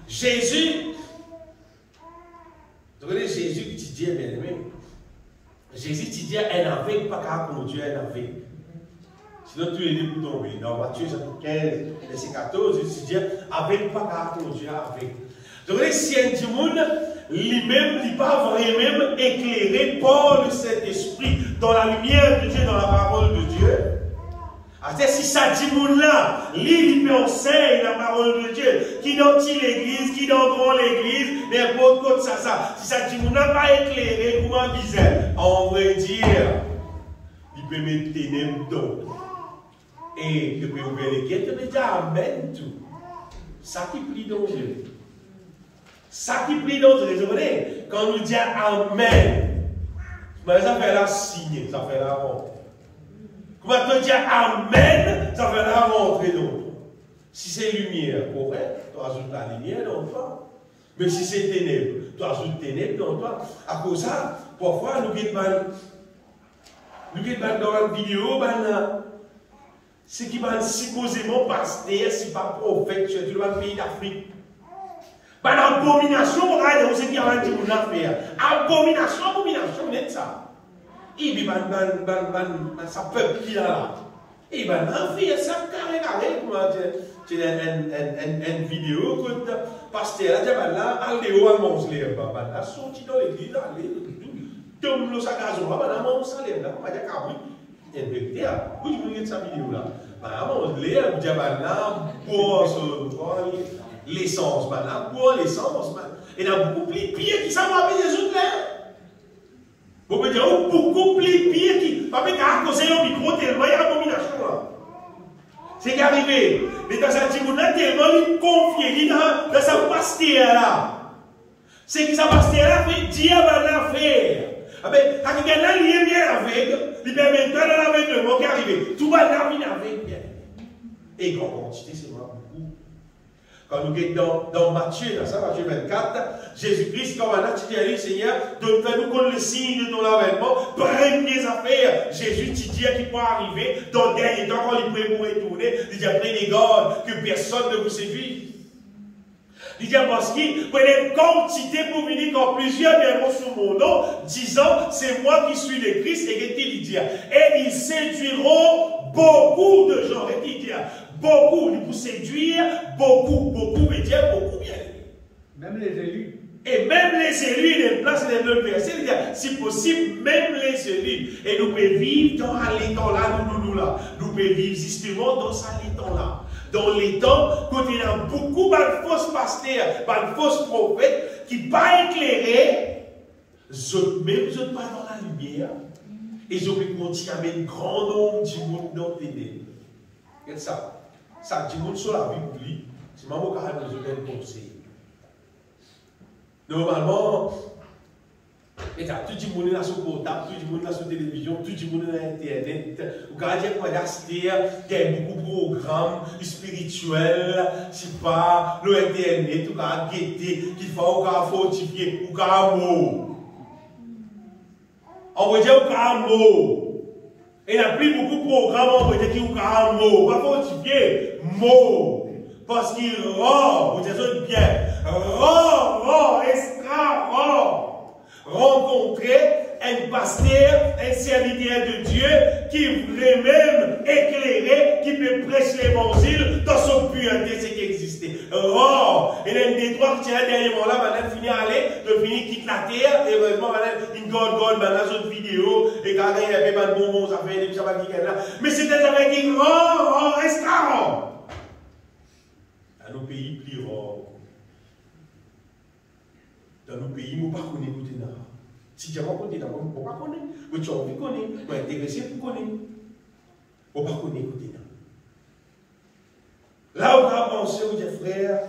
Jésus, vous regardez Jésus qui dit, bien aimé, Jésus qui dit, un aveugle, pas qu'à conduire un aveugle. Sinon, tous les deux pour tomber. Dans Matthieu chapitre 15, verset 14, il dit, avec pas qu'à conduire avec. Donc, si un monde, lui-même, il n'est pas vraiment éclairé par le Saint-Esprit, dans la lumière de Dieu, dans la parole de Dieu. C'est si ça dit monde là, il peut enseigner la parole de Dieu, qui dans l'église, qui dans l'église, n'importe quoi ça. Si ça dit monde n'a pas éclairé, comment disait, on va dire, il peut mettre ténèbres dedans. Et il peut ouvrir les guettes, il peut dire Amen tout. Ça qui plie dans Dieu. Ça qui plie dans Dieu. Vous voyez, quand nous disons Amen, mais ça fait la signe, ça fait la rentrée. Quand on dit Amen, ça fait la rentrée dans toi. Si c'est lumière, correct, tu ajoutes la lumière dans toi. Mais si c'est ténèbres, tu ajoutes ténèbres dans toi. À cause de ça, parfois, nous guettons dans la vidéo, ce qui va supposément passer, si pas prophète, sur tout le pays d'Afrique. L'abomination, on sait qu'il y a un petit peu d'affaires. Abomination, net ça. Et puis, ça peuple qui est là. Et bien, on fait ça carré. Tu as une vidéo que le pasteur là, allez où annonce les là, sorti dans l'église, allez, tout le sac à jour, là, on s'en lève là, on va dire qu'à il y a une vérité, où tu veux cette vidéo là? On dit, pour l'essence, pour l'essence, et il y a beaucoup plus pire qui s'en va avec les autres là. Vous pouvez dire, beaucoup plus pire qui, parce qu'à cause de micro, tellement il y a abomination là. C'est qu'arrivé, mais dans sa timoune là, tellement il confie dans sa pasteur là. C'est que sa pasteur là fait diable l'affaire. Mais quand il y a un lien bien avec, il permet de faire l'aveuglement qui arrive. Tout va là, il avec bien. Et quand quantité, c'est moi beaucoup. Quand nous sommes dans Matthieu, dans ça, Matthieu 24, Jésus-Christ, comme un acte, dit, Seigneur, donne-nous comme le signe de ton avènement, premières affaires, Jésus, tu dis qu'il peut arriver, dans le dernier temps, quand il peut retourner, il dit, prenez garde, que personne ne vous séduise. Il dit, parce qu'il prenait une quantité pour venir quand plusieurs viendront sous mon nom, disant, c'est moi qui suis le Christ, et qu'il dit, et ils séduiront beaucoup de gens, et qu'il dit, beaucoup, pour séduire, beaucoup veut dire beaucoup bien. Même les élus. Et même les élus, les places et les deux versets, il dit, si possible, même les élus. Et nous pouvons vivre dans l'étang là, nous pouvons vivre justement dans cet étang là. Dans les temps, quand il y a beaucoup de fausses pasteurs, de fausses prophètes, qui ne sont pas éclairés, même ils ne sont pas dans la lumière, et ils ont continué à mettre un grand nombre de monde dans les ténèbres. Regarde ça. Ça dit monde sur la Bible, c'est même au cas où je vais le conseiller. Normalement, tout le monde est sur le portable, tout le monde est sur la télévision, tout le monde est sur Internet. Vous regardez pour assister, il y a beaucoup de programmes spirituels, c'est pas le Internet, vous regardez guetter, qu'il faut fortifier, vous regardez mot. On va dire vous regardez mot. Et il n'y a plus beaucoup de programmes, on va dire qu'il vous regardez mot. Pas fortifier, mot. Parce qu'il rend, vous dites bien, rend, extra, rend. Rencontrer un pasteur, un serviteur de Dieu qui voudrait même éclairer, qui peut prêcher l'évangile dans son pureté, ce qui existait. Rare. Et l'un des trois qui tient dernièrement là, maintenant finit à aller, de finir quitte la terre, et heureusement, maintenant, une God, maintenant, une vidéo, et quand il y avait pas de bonbons, ça fait des petits qui là. Mais c'était avec une rare, extra rare. Dans nos pays, plus rare. Dans nos pays, nous ne pouvons pas connaître. Si tu n'as pas connu, tu ne peux pas connaître. Mais tu as envie de connaître, tu es intéressé pour connaître. Tu ne peux pas connaître. Là où tu as pensé, vous dites, frère,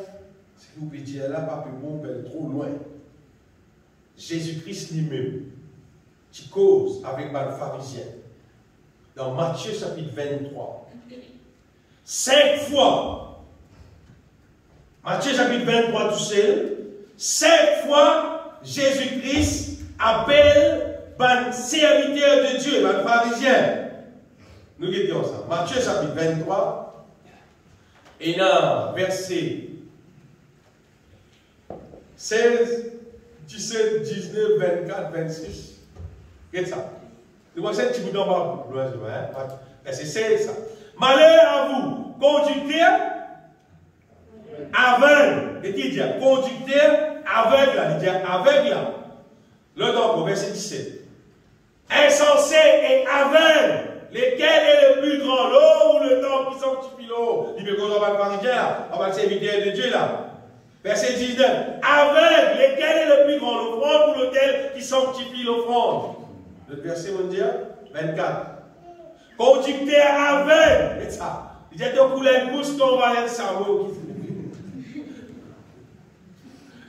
ce que vous pouvez dire là, pas plus bon, mais trop loin. Jésus-Christ lui-même, qui cause avec les pharisiens, dans Matthieu chapitre 23, 5 fois, Matthieu chapitre 23 tout seul, 5 fois, Jésus-Christ appelle les serviteurs de Dieu, les pharisiens. Nous guettons ça. Matthieu chapitre 23, et dans verset 16, 17, 19, 24, 26. Regardez ça. Nous voyons un petit bout d'en bas. Verset 16, ça. Malheur à vous, conducteurs aveugles. Et qui dit conducteurs aveugles, il dit aveugles. Le donc, verset 17. Insensé et aveugle, lequel est le plus grand, l'eau ou le temps qui sanctifie l'eau? Il dit, mais qu'on va le pharisien là, on va le serviteur de Dieu là. Verset 19. Aveugle, lequel est le plus grand, l'offrande ou l'autel qui sanctifie l'offrande? Le verset mondial 24. Conducteur aveugle, c'est ça. Il dit, donc, pour les mousses, on va aller le cerveau.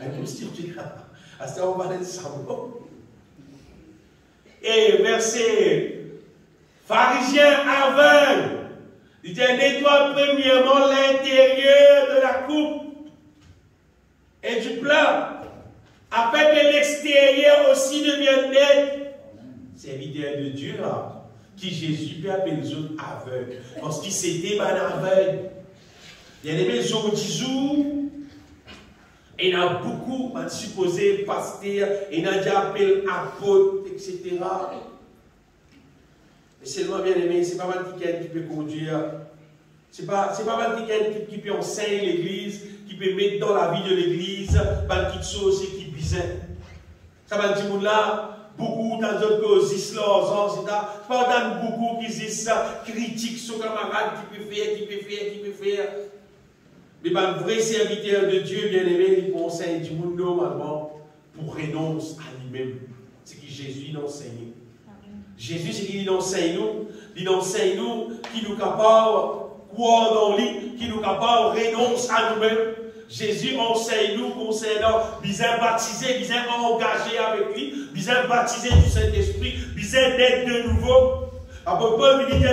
Un mousse, tu dis, à ce moment, on va aller le cerveau. Et verset, pharisien aveugle, il dit, nettoie premièrement l'intérieur de la coupe et du plat, afin que l'extérieur aussi devienne net. Serviteur de Dieu, là, qui Jésus peut appeler les autres aveugles, parce qu'il s'était mal aveugle. Il y a des maisons qui jouent. Et il y a beaucoup de supposés pasteurs, et il y a déjà appelé apôtres, etc. Et seulement bien aimé, ce n'est pas mal quelqu'un qui peut conduire. Ce n'est pas mal quelqu'un qui peut enseigner l'église, qui peut mettre dans la vie de l'église, pas de choses qui bizarre. Ça va dire là, beaucoup dans d'autres causes, etc. Pas beaucoup qui disent ça, critiquent son camarade qui peut faire. Mais le vrai serviteur de Dieu, bien-aimé, il conseille du monde normalement pour renoncer à lui-même. C'est ce que Jésus enseigne. Jésus, c'est qu'il enseigne nous. Il enseigne nous qui nous capable de croire dans lui, qui nous capable de renoncer à nous-mêmes. Jésus enseigne nous concernant bien baptisé, bien engagé avec lui, bien baptisé du Saint-Esprit, bien d'être de nouveau. Apôtre Paul lui dit,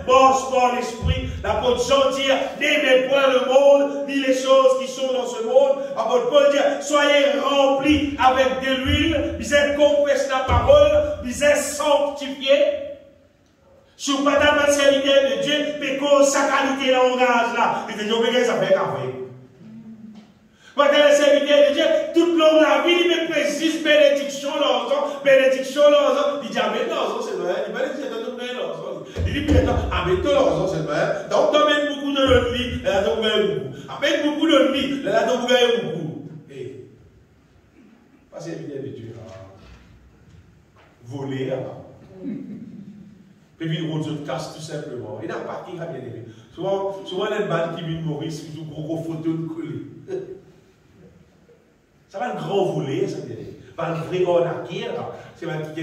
marche par l'esprit. L'apôtre Jean dit, n'aimez point le monde, ni les choses qui sont dans ce monde. Apôtre Paul dit, soyez remplis avec de l'huile, disait, confesse la parole, disait, sanctifié. Si vous ne pas dans serviteur de Dieu, mais que sa qualité langage là, il dit, vous ça fait café. Quand le serviteur de Dieu, toute longue la vie, il me précise bénédiction l'ensemble, bénédiction l'ensemble. Il dit, amen l'ensemble, c'est vrai. Il va dire, c'est tout bien l'ensemble. Il dit, amen tout l'ensemble, c'est vrai. Donc, t'emmènes beaucoup de notre vie, là, t'en gagnes beaucoup. Amène beaucoup de vie, là, t'en gagnes beaucoup. Et, pas serviteur de Dieu, voler, puis il y casse tout simplement. Il n'a pas qui a bien aimé. Souvent, les balles qui viennent mourir, c'est tout gros photo de coller. Ça va un grand volet, ça veut dire. Va un vrai arnaquer, c'est un qui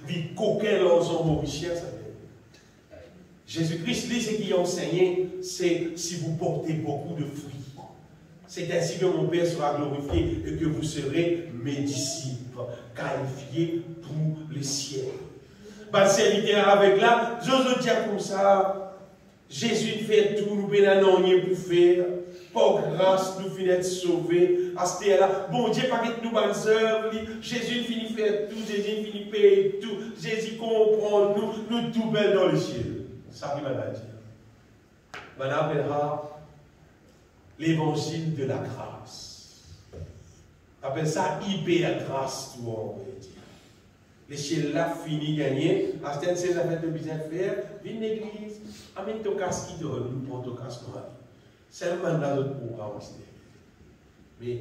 vit coquin dans son mauricien, ça veut dire. Jésus-Christ, lui, ce qu'il a enseigné, c'est si vous portez beaucoup de fruits. C'est ainsi que mon Père sera glorifié et que vous serez mes disciples, qualifiés pour le ciel. Bah, c'est littéraire avec là, j'ose dire comme ça, Jésus fait tout, nous n'avons rien pour faire. Par grâce, nous finissons d'être sauvés. À ce là bon Dieu, pas que nous bonnes œuvres. Jésus finit de faire tout, Jésus finit de payer tout. Jésus comprend nous tout belle dans le ciel. Ça qui m'a dit. On appellera l'évangile de la grâce. On appelle ça hyper grâce, tout on va dire. Les ciels là fini gagné. À ce c'est la fête de bien faire. Viens l'église, amène ton casque qui donne, nous prends ton casque dans la vie. C'est un mandat de programme. Mais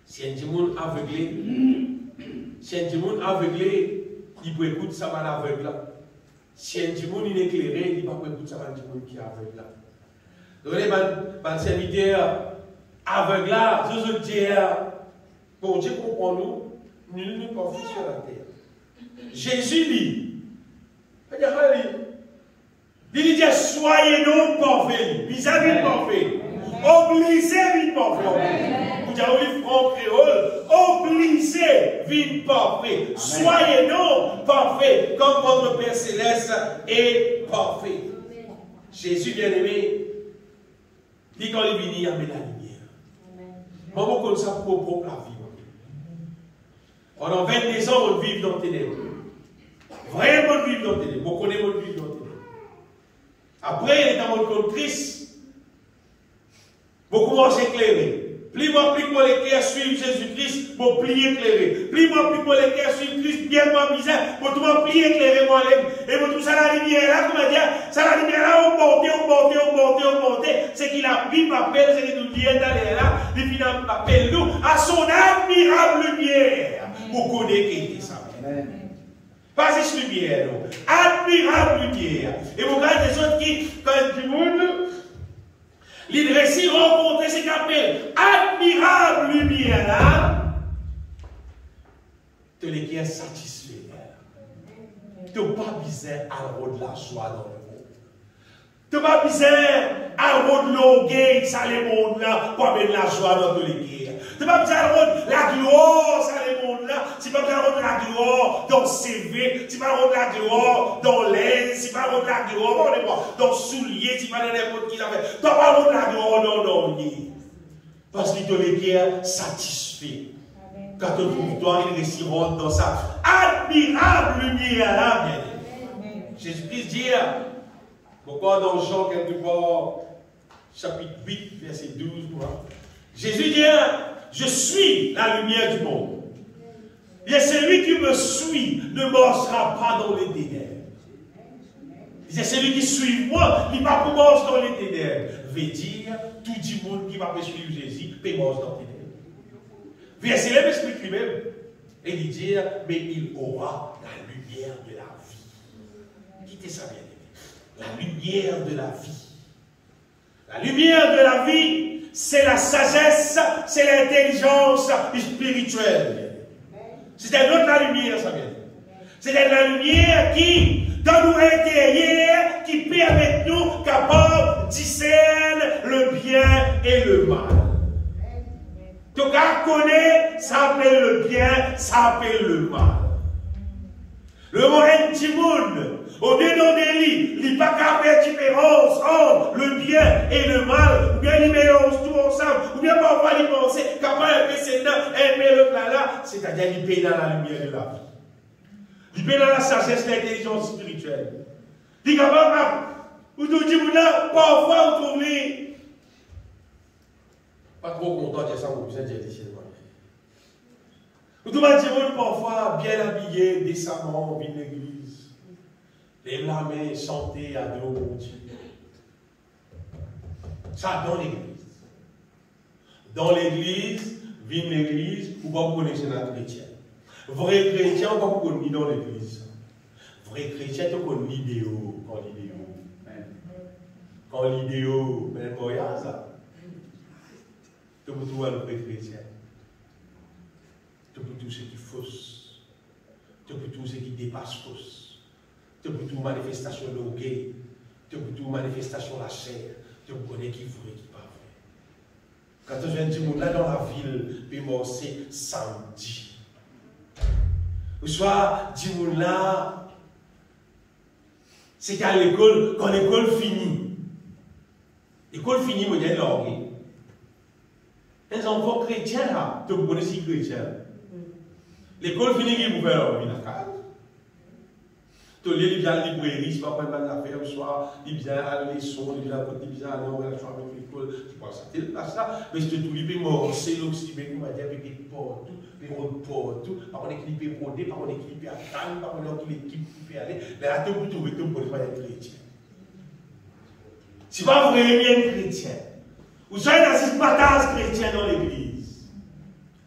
si un monde aveuglé, il peut écouter ça va l'aveugle. Si un monde éclairé, il ne peut pas écouter ça va un monde qui est aveugle. Donc les serviteurs aveugles là, je veux dire, bon Dieu comprend nous, nul n'est pas fait sur la terre. Jésus dit, il dit, soyez donc parfaits, vis-à-vis parfaits. Obligez, parfait. Vous avez franc créole, obligez, vite parfait. Soyez donc parfaits, comme votre Père Céleste est parfait. Jésus bien-aimé, dit quand il vient, il y a la lumière. Comment comme ça pour propre la vie? Pendant 22 ans, on vit dans le ténèbres. Vraiment, on vit dans le ténèbres. On connaît votre vie dans le ténèbres. Après, dans mon compte triste, vous commencez à éclairer. Plus moi les cœurs suivent Jésus-Christ, vous pliez éclairer. Plus moi les cœurs suivent Christ, bien moi misère, vous tout pliez éclairer moi-même. Et vous tout ça la lumière là, comment dire, ça la lumière là, on monte. C'est qu'il a pris papel, c'est qu'il nous dit d'aller là, et puis il appelle nous à son admirable lumière. Vous connaissez ça. Pas juste lumière, non. Admirable lumière. Et vous regardez les autres qui, quand du monde, les récits rencontrent ce qu'ils appellent admirable lumière là. Tu les qui est satisfait. Tu n'as pas besoin à rôder la joie dans le monde. Tu n'as pas besoin à rôder l'orgueil, ça les mondes là, pour mettre la joie dans tous les guerres. Tu n'as pas besoin à rôder la gloire, ça les mondes là. Tu n'as pas besoin à rôder la gloire dans le CV, tu n'as pas besoin la gloire dans l'aise, tu n'as pas besoin la gloire dans le soulier, tu n'as pas n'importe qui l'avait. Tu n'as pas besoin la gloire dans l'orgueil. Parce qu'il te les guerres satisfait. Quand tu trouves toi, il réussit dans sa admirable lumière là, bien. Jésus-Christ dit, pourquoi dans Jean, quelque part, chapitre 8, verset 12, Jésus dit, je suis la lumière du monde. Et celui qui me suit ne marchera pas dans les ténèbres. C'est celui qui suit moi, il va pas marcher dans les ténèbres. Veut dire, tout le monde qui va suivre Jésus, peut marcher dans les ténèbres. Verset même explique lui-même. Et il dit, mais il aura la lumière de la vie. Quittez ça bien. La lumière de la vie. La lumière de la vie, c'est la sagesse, c'est l'intelligence spirituelle. C'est un autre la lumière, ça vient. C'est la lumière qui, dans nous intérieur, qui permet nous capables de discerner le bien et le mal. Donc, à connaître, ça appelle le bien, ça appelle le mal. Le mot intimoun, Au lieu d'en délit, il n'y a pas qu'à faire différence entre le bien et le mal, ou bien il mélange tout ensemble, ou bien parfois il pense qu'après un précédent, un met le plat là, c'est-à-dire qu'il paye dans la lumière de la vie. Il paye dans la sagesse, l'intelligence spirituelle. Il est capable, ou tout dit, parfois vous trouvez pas trop content de ça, vous besoin de dire ici. Vous trouvez parfois bien habillé, décemment, au de l'église. Les la main, chanter, adorer mon Dieu. Ça dans l'église. Dans l'église, vivre l'église, ou pas vous connaissez notre chrétien. Vrai chrétien, ou pas vous connaissez dans l'église. Vrai chrétien, tu connais l'idéo, quand l'idéo. Quand l'idéo, mais le ça. Tu peux trouver le vrai chrétien. Tu peux tout ce qui est fausse. Tu peux tout ce qui dépasse fausse. Tu peux tout manifestation de l'orgueil. Tu peux tout manifestation de la chair. Tu peux connaître qui est vrai et qui n'est pas vrai. Quand je viens de dire, là dans la ville, puis moi c'est samedi. Ou soit, dis-moi là, c'est qu'à l'école, quand l'école finit. L'école finit, moi, il y a de l'orgueil. Les enfants chrétiens, là, tu peux connaître si chrétien. L'école finit, qui vous fait leur vie, d'accord? Tu lis, il vient à la librairie, c'est pas pour une bonne affaire, soit il vient à la leçon, il vient à côté, il vient à la relation avec l'école, tu penses à tel place là, mais c'est tout libre, mort, c'est l'oxymètre, il m'a dit avec des portes, des routes portes, par contre, équilibré brodé, par contre, équilibré à calme, par contre, l'équipe qui peut aller, mais là, tu peux trouver que tu peux pas être chrétien. C'est pas vrai, bien chrétien. Vous savez, il y a 6 batailles chrétiens dans l'église.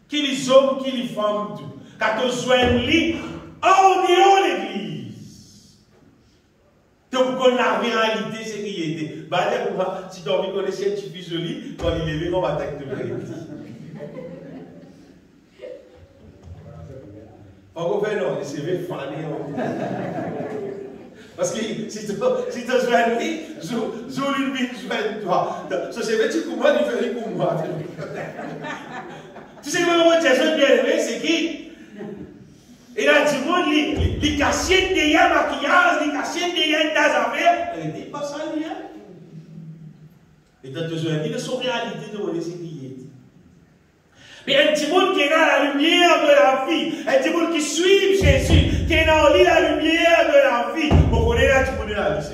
Qui les hommes, qui les femmes, tout. Quand on soigne lui, en dehors de l'église. Donc, qu'on a la réalité, c'est qu'il était. Bah, si tu as envie de connaître un petit peu joli, quand il est levé, on va attaquer de vérité. Pas qu'on fait, non, c'est vrai, fané. Parce que si tu soignes lui, je lui soigne toi. Ce c'est vrai, tu comprends, il fait pour moi. Tu sais comment on dit, je bien aimé, c'est qui? Et là, du monde, les cachettes derrière maquillage, les cachettes derrière tas affaires, elle n'était pas ça, lui. Et tu as besoin de son réalité de mon essai. Mais un petit monde qui est dans la lumière de la vie, un petit monde qui suit Jésus, qui est dans la lumière de la vie, vous connaissez là, tu connais la vie.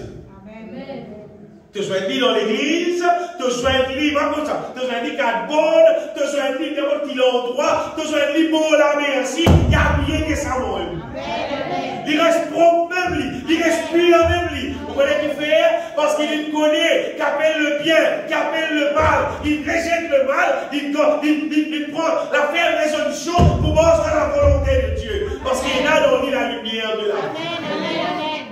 Amen. Tu sois dit dans l'église, tu sois dit, va comme ça, tu sois dit qu'à bonne, tu sois dit n'importe quel endroit, tu sois dit bon la merci, il y a rien que ça, mon Dieu. Il reste propre même, il reste pur même. Vous connaissez qui fait? Parce qu'il connaît, qui appelle le bien, qui appelle le mal, il rejette le mal, il prend la ferme résolution pour montrer la volonté de Dieu. Parce qu'il a dans lui la lumière de la vie.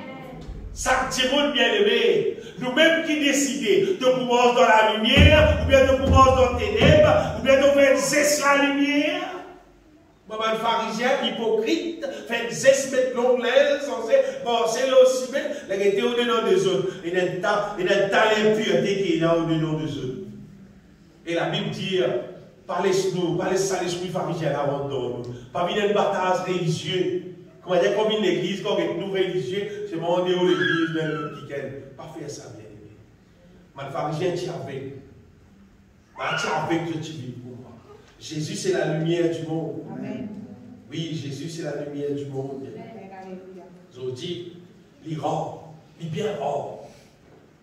Ça, c'est bon bien aimé. Nous-mêmes qui décidons de pouvoir dans la lumière, ou bien de pouvoir dans les ténèbres, ou bien de faire cesser la lumière. Le pharisien hypocrite fait des mettre l'onglet censé penser là aussi bien la réalité au-dedans des autres. Il y a un tas d'impureté qui est là au-dedans des autres. Et la Bible dit parlez-nous, parlez ça l'esprit pharisien avant nous. Pas une bataille religieuse. Comment dire comme une église, comme nous religieux, c'est mon dehors l'église, même le week-end. Pas faire ça bien aimé. Mais le pharisien tient avec. Tient avec Dieu tu vis pour moi. Jésus c'est la lumière du monde. Amen. Oui, Jésus c'est la lumière du monde. Je vous dis, il rend, il bien rend,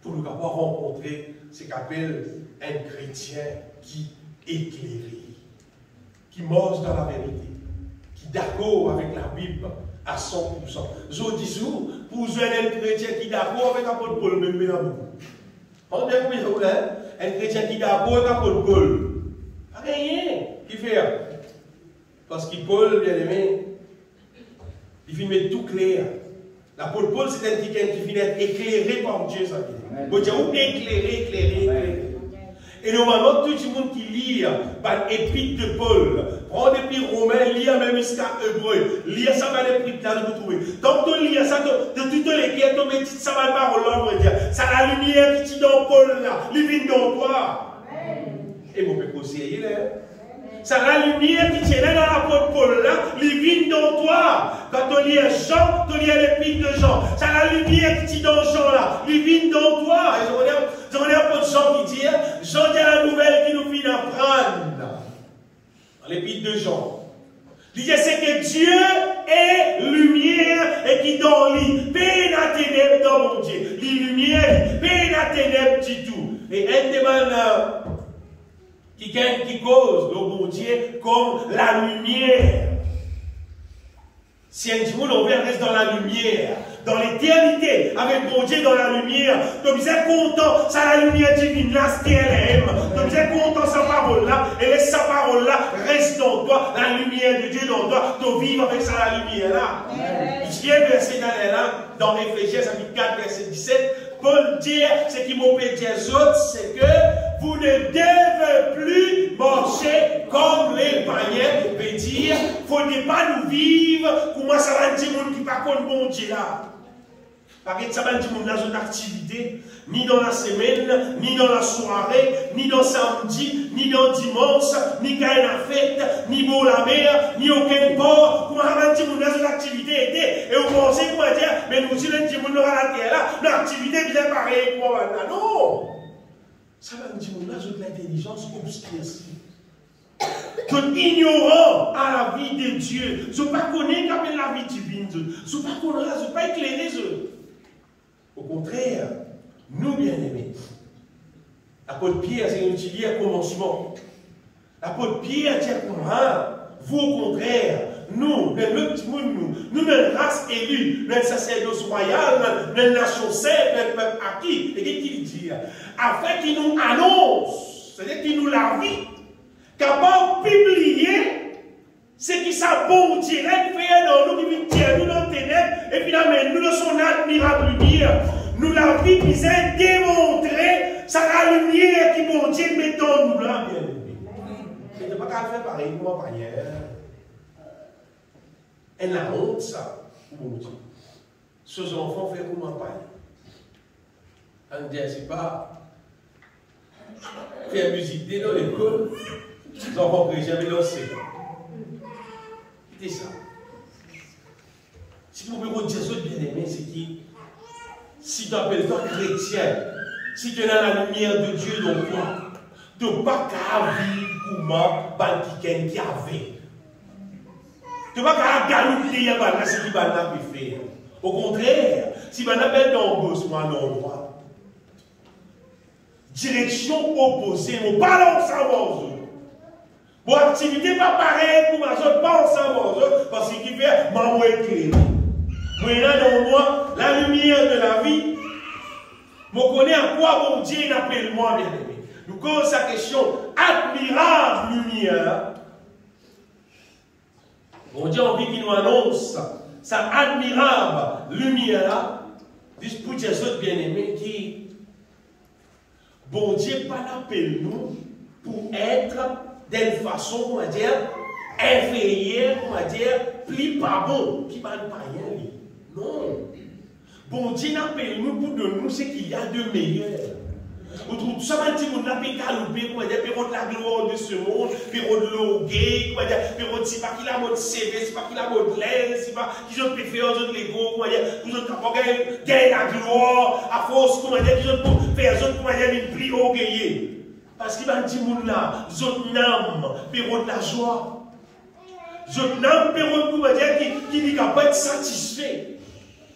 pour nous avoir rencontré ce qu'appelle un chrétien qui est éclairé, qui mange dans la vérité, qui est d'accord avec la Bible à 100%. Je vous dis, pour jouer un chrétien qui est d'accord avec l'apôtre Paul, même dans vous. On bien compris, un chrétien qui est d'accord avec l'apôtre Paul. Rien. Qui fait? Parce que Paul, bien aimé, il finit mettre tout clair. L'apôtre Paul, c'est un qui finit d'être éclairé par Dieu. Vous dire, éclairé. Et normalement, tout le monde qui lit l'épître de Paul, prend l'épître romain, lit même jusqu'à hébreu, lit ça dans l'épître là, vous trouvez. Donc, tu lis ça de toutes les guerres, tu mets ça dans la parole, on va dire. C'est la lumière qui est dans Paul là, il vient dans toi. Et vous pouvez conseiller là. C'est la lumière qui tient dans l'apôtre Paul là, il vient dans toi. Quand tu lis Jean, tu lis l'épître de Jean. C'est la lumière qui tient dans Jean là, il vient dans toi. Et je regarde l'apôtre Jean qui dit, Jean dit la nouvelle qui nous vient d'apprendre. Dans l'épître de Jean. Il dit c'est que Dieu est lumière et qui dans lui, paix la ténèbre dans mon Dieu. Les lumières, paix la ténèbre dit tout. Et un des qui cause le bon Dieu comme la lumière. Si un petit monde reste dans la lumière, dans l'éternité, avec bon Dieu dans la lumière, donc vous êtes content, c'est la lumière divine là, ce qu'elle aime. Donc vous êtes content, sa parole là, et laisse sa parole là, reste dans toi, la lumière de Dieu dans toi, tu vivre avec ça, la lumière là. Il y a un verset dans Éphésiens, chapitre 4, verset 17, Paul dit, ce qui m'opère des autres, c'est que vous ne devez plus marcher comme les païens. Veut dire, il ne faut pas nous vivre, comment ça va dire monde qui pas contre bon Dieu là. Parce que ça va dire dans une activité, ni dans la semaine, ni dans la soirée, ni dans samedi, ni dans dimanche, ni quand il y a fête, ni pour la mer, ni aucun port. Comment ça va dire dans une activité et vous pensez comment dire, mais nous disons que nous avons la terre là, l'activité est pareille pour moi. Non! Ça va dire que nous avons l'intelligence obscurcie. Tout ignorant à la vie de Dieu. Je ne sais pas connaître la vie divine. Je ne sais pas connaître, je ne sais pas éclairer. Au contraire, nous bien-aimés, l'apôtre Pierre, c'est une utilité à commencement. L'apôtre Pierre dit vous au contraire, nous, le petit monde, nous, notre race élue, notre sacerdoce royal, notre nation sainte, notre peuple acquis. Et qu'est-ce qu'il dit? Afin qu'il nous annonce, c'est-à-dire qu'il nous la vie, capable de publier ce qui sa bon Dieu fait dans nous, qui tient nous dans les ténèbres, et puis là, nous de son admirable lumière, nous la vie qui s'est démontrée, ça la lumière qui bon Dieu met dans nous là, bien aimé. Je ne peux pas faire pareil pour ma panière. Elle a honte, ça, bon Dieu. Ces enfants font comme ma panière. On dit, c'est pas faire musique dès dans l'école, les enfants que j'avais lancé. C'est ça. Si vous pouvez dire ça, bien aimé, c'est qui, si tu appelles toi chrétien, si tu as la lumière de Dieu dans toi, tu n'as pas qu'à vivre comment quelqu'un qui avait. Tu n'as pas qu'à galoper ce qui va faire. Au contraire, si tu appelles dans le moi non droit, direction opposée, on balance ensemble. Mon activité pas pareille pour ma zone, pas ensemble, parce qu'il fait ma voix éclairée. Moi, là, dans moi, la lumière de la vie, je connais à quoi mon Dieu appelle moi, bien aimé. Nous posons sa question, admirable lumière. Mon Dieu a envie qu'il nous annonce sa admirable lumière, pour Jésus bien aimé, qui, bon Dieu, pas l'appelle nous pour être d'une façon, on va dire, inférieure, on va dire, plus pas bon, qui va pas rien. Non. Bon Dieu n'appelle nous pour de nous ce qu'il y a de meilleur. Tout ça va dire qu'on n'a pas galopé, on va dire, période de la gloire de ce monde, période de l'orgueil, on va dire, période c'est pas qu'il a mode CV, c'est pas qu'il a mode l'air, c'est pas qu'ils ont préféré aux autres l'ego, on va dire, qu'ils ont gagné la gloire, à force, on va dire, qu'ils ont fait aux autres, on va dire, une plus orgueilleux. Parce qu'il va dire, mon là, zot nam, période de la joie. Zot nam, période, on va dire, qui n'est pas être satisfait.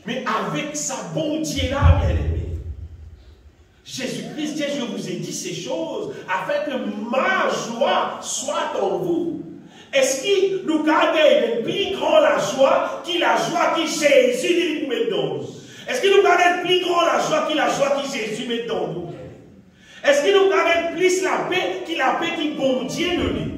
Mais avec sa bonté là, bien aimé. Jésus-Christ dit, je vous ai dit ces choses afin que ma joie soit en vous. Est-ce qu'il nous garde plus grand la joie qui Jésus met dans nous? Est-ce qu'il nous garde plus grand la joie qui Jésus met dans nous? Est-ce qu'il nous garde plus la paix qui bon Dieu nous dit?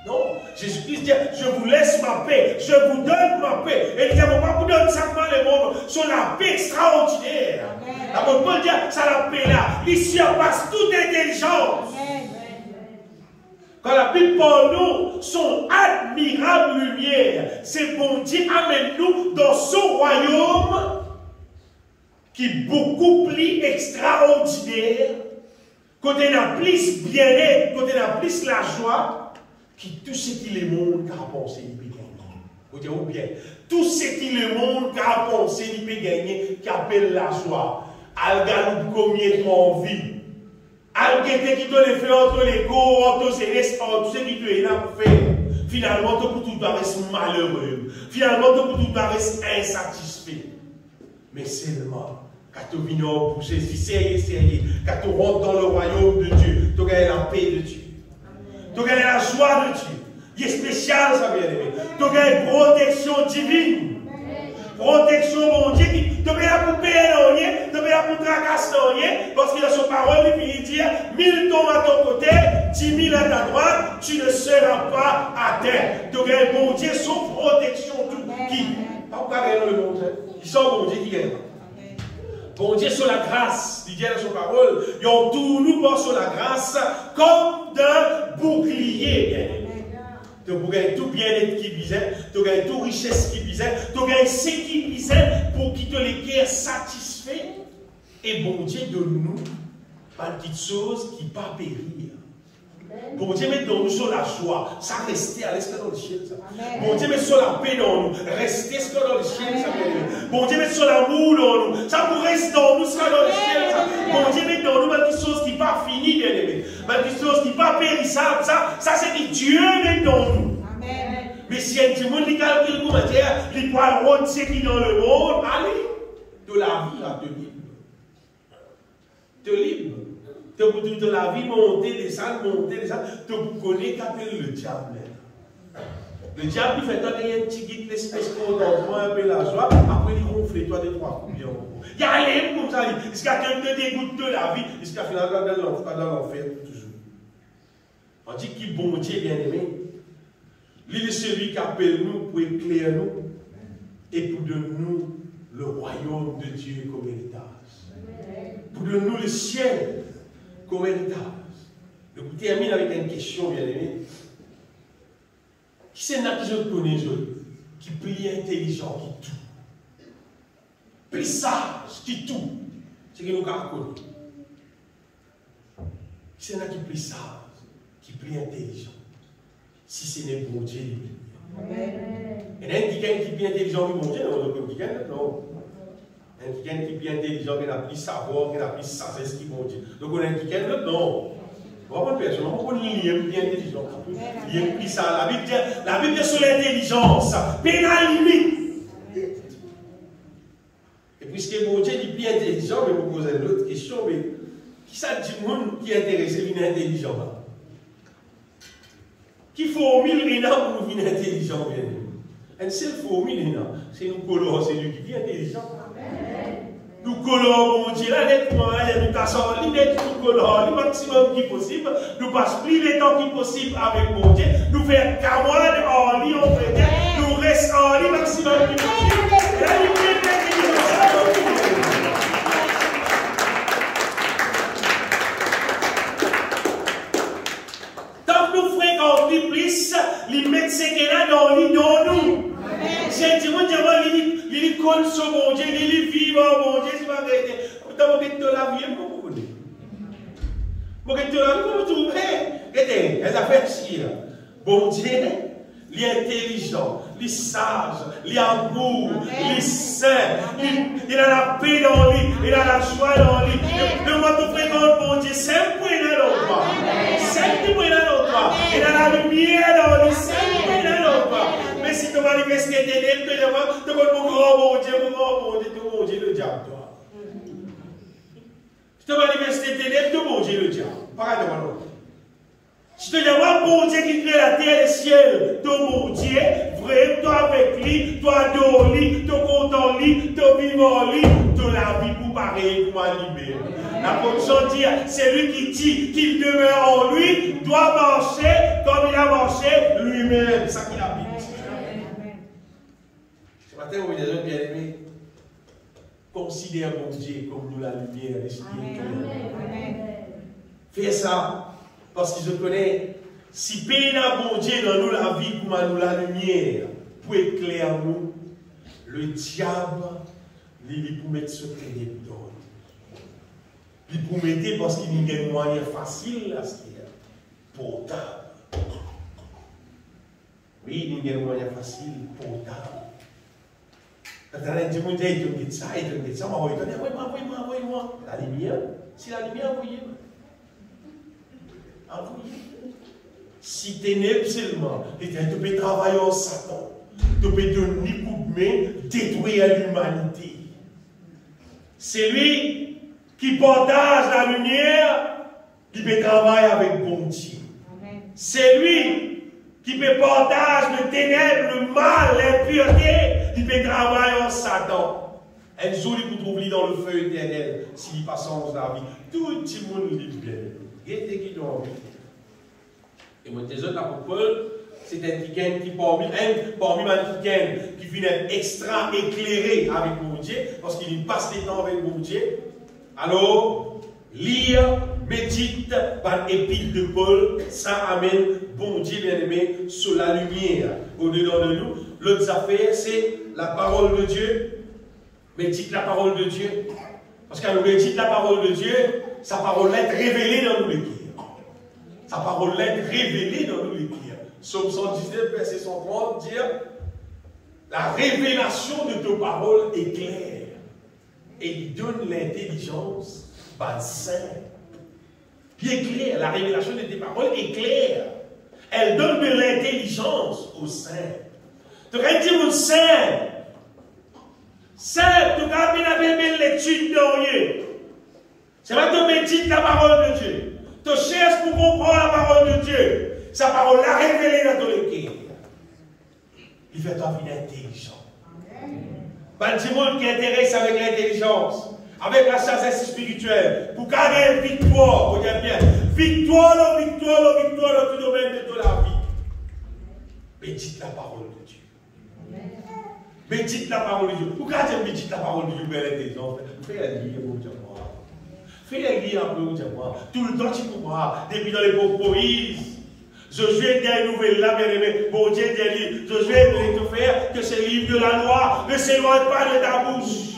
Non, Jésus-Christ dit, je vous laisse ma paix, je vous donne ma paix. Et il dit, je ne vais pas vous donner simplement le monde, sur la paix extraordinaire. L'apôtre Paul dit, ça la paix là, il surpasse toute intelligence. Quand la Bible parle nous, son admirable lumière, c'est bon Dieu amène nous dans son royaume qui est beaucoup plus extraordinaire, côté la plus bien-être, côté la plus la joie, qui tout ce qui le monde a pensé, il peut gagner. Vous dites, ou bien, tout ce qui le monde a pensé, il peut gagner, qui appelle la joie. Al-Galou combien de en vie. Al-Gete qui te le fait entre les corps, entre les restes, entre tout ce qui te est là pour faire. Finalement, tout doit rester malheureux. Finalement, tout doit rester insatisfait. Mais seulement, quand tu viens pour Jésus, sérieux, quand tu rentres dans le royaume de Dieu, tu gagnes la paix de Dieu. Tu gagnes la joie de Dieu. Il est spécial, ça bien aimé. Tu gagnes protection divine. Protection, mon Dieu, tu es là pour payer, tu es là pour tracasser, parce qu'il a son parole, il dit 1000 tombent à ton côté, 10 000 à ta droite, tu ne seras pas à terre. Tu es mon Dieu, son protection, tout. Qui? Pas pour le monde, ils sont mon Dieu qui gagne. Bon Dieu, sur la grâce, il dit dans son parole, ils ont tout nous par sur la grâce, comme d'un bouclier, bien aimé. Tu gagnes tout bien-être qui visait, tu gagnes toute richesse qui visait, tu gagnes ce qui visait pour qu'il te les guère satisfait. Et bon Dieu, donne-nous une petite chose qui ne va pas périr. Bon Dieu, mettons-nous sur la joie, ça restait à l'escalier dans le ciel. Bon Dieu, met sur la paix dans nous, rester dans le ciel. Bon Dieu, met sur l'amour dans nous, ça pour rester dans nous, ça dans le ciel. Bon Dieu, met dans nous une petite chose qui n'est pas finie, bien aimé. Une petite chose qui n'est pas périssable, ça c'est que Dieu met dans nous. Mais si un petit monde qui calcule pour matière, il peut rendre ce qui est dans le monde, allez, de la vie, là, te libre. Te libre. De la vie, monter, descendre, tu connais qu'appelle le diable. Le diable, il fait toi qu'il y a un petit guide, l'espèce contentement, un peu la joie, après il ronfle toi des trois coups bien. Il y a rien comme ça, jusqu'à ce qu'il te dégoûte de la vie, jusqu'à finalement dans l'enfer toujours. On dit qu'il bon Dieu bien aimé, il est celui qui appelle nous pour éclairer nous et pour donner nous le royaume de Dieu comme héritage. Pour donner nous le ciel comme héritage. Donc, je termine avec une question, bien aimé. Qui c'est là que je connais, qui est plus intelligent, qui tout, plus sage, qui tout, c'est que nous avons connu. Qui c'est là qui est plus sage, qui est plus intelligent, si ce n'est bon Dieu. Et il y a quelqu'un qui est plus intelligent que bon Dieu, non. Un qui est plus intelligent, qui a plus savoir, qui a plus sagesse que bon Dieu. Donc on a un qui non. On va personne, on va bien intelligent. Il y a plus ça. La Bible dit sur l'intelligence, mais la limite. Et puisque bon Dieu est plus intelligent, je vais vous poser une autre question, mais qui ça dit monde qui est intéressé à intelligent? Qui formule pour nous intelligent? Un seul formule, c'est nous colons, c'est lui qui est intelligent. Nous collons, mon Dieu, là, nettement, nous cassons nous collons le maximum qui possible, nous passons plus de temps qui possible avec mon Dieu, nous faisons camoine en lit, on fait, nous restons en lit maximum qui possible. La lumière tant que nous fréquentons plus, les médecins qui sont dans le lit dans nous. J'ai dit, mon Dieu, il colle sur mon Dieu, il vit mon Dieu, c'est pas vrai. Pourtant, je vais la vie, vous connaissez. Je vais la vie, vous trouvez. Regardez, elles ont fait chier. Bon Dieu, il est intelligent, il est sage, il est amour, il est saint, il a la paix dans lui, il a la joie dans lui. Le moment où fréquente mon Dieu, c'est un point dans l'autre. C'est un point dans l'autre. Il a la lumière dans lui, c'est un point dans l'autre. Mais si tu vas manifester tes ténèbres, tu vas mon grand mon Dieu, le diable, toi. Si tu vas manifester tes ténèbres, tu mon Dieu, le diable. Pareil devant l'autre. Si tu dis, bon Dieu qui crée la terre et le ciel, ton bon Dieu, vrai, toi avec lui, toi dans lui, toi content lui, toi vivant lui, toi la vie pour pareil, pour m'animer. La position dit, c'est lui qui dit qu'il demeure en lui, doit marcher comme il a marché lui-même. C'est ça qu'il a dit. Ce matin, vous avez bien aimé. Considère mon Dieu comme nous la lumière, l'esprit. Fais ça. Parce que je connais, si peine à bon Dieu dans nous la vie, comme nous la lumière, pour éclairer nous, le diable, il pour mettre ce ténèbre dans nous. Il pour mettre parce qu'il y a un moyen facile à ce qu'il y a. Pourtant, Oui, il y a un moyen facile, pourtant. Quand on a dit, il te dit ça, envoie-moi. La lumière, c'est la lumière, envoyez-moi. Si ténèbres seulement, tu peux travailler en Satan, tu peux donner un coup de main, détruire l'humanité. C'est lui qui partage la lumière, qui peut travailler avec bon Dieu. C'est lui qui peut partager le ténèbre, le mal, l'impureté, qui peut travailler en Satan. Un jour, il peut trouver dans le feu éternel, s'il passe en la vie. Tout le monde dit bien. Il y a des qui ont envie. Et moi, tes autres, l'apôtre Paul, c'est un qui parmi les qui finit extra éclairé avec mon Dieu, parce qu'il passe les temps avec mon Dieu. Alors, lire, médite par l'épître de Paul, ça amène, bon Dieu bien-aimé, sur la lumière au-dedans de nous. L'autre affaire, c'est la parole de Dieu. Médite la parole de Dieu. Parce qu'à nous médite la parole de Dieu, sa parole est révélée dans nos écrits. Sa parole est révélée dans nos écrits. Psaume 119, verset 130, dit la révélation de tes paroles est claire. Et il donne l'intelligence par saint. Qui est clair, la révélation de tes paroles est claire. Elle donne de l'intelligence aux saints. Tu aurais dit mon saint. Saint, tu as bien appelé l'étude de rien. C'est là que tu médites la parole de Dieu. Tu cherches pour comprendre la parole de Dieu. Sa parole l'a révélée dans ton cœur. Il fait ta vie intelligent. Pas du monde qui intéresse avec l'intelligence, avec la sagesse spirituelle, pour gagner une victoire, pour dire bien, victoire dans tout domaine de la vie. Médite la parole de Dieu. Médite la parole de Dieu. Pourquoi tu médites la parole de Dieu pour l'intelligence? Fais-la lire pour dire moi. Fais-la lire un peu pour dire moi. Tout le temps tu peux voir, depuis dans les beaux Moïse. Josué dit une nouvelle là, bien aimé. Bon Dieu dit, Josué doit te faire que ce livre de la loi ne s'éloigne pas de ta bouche.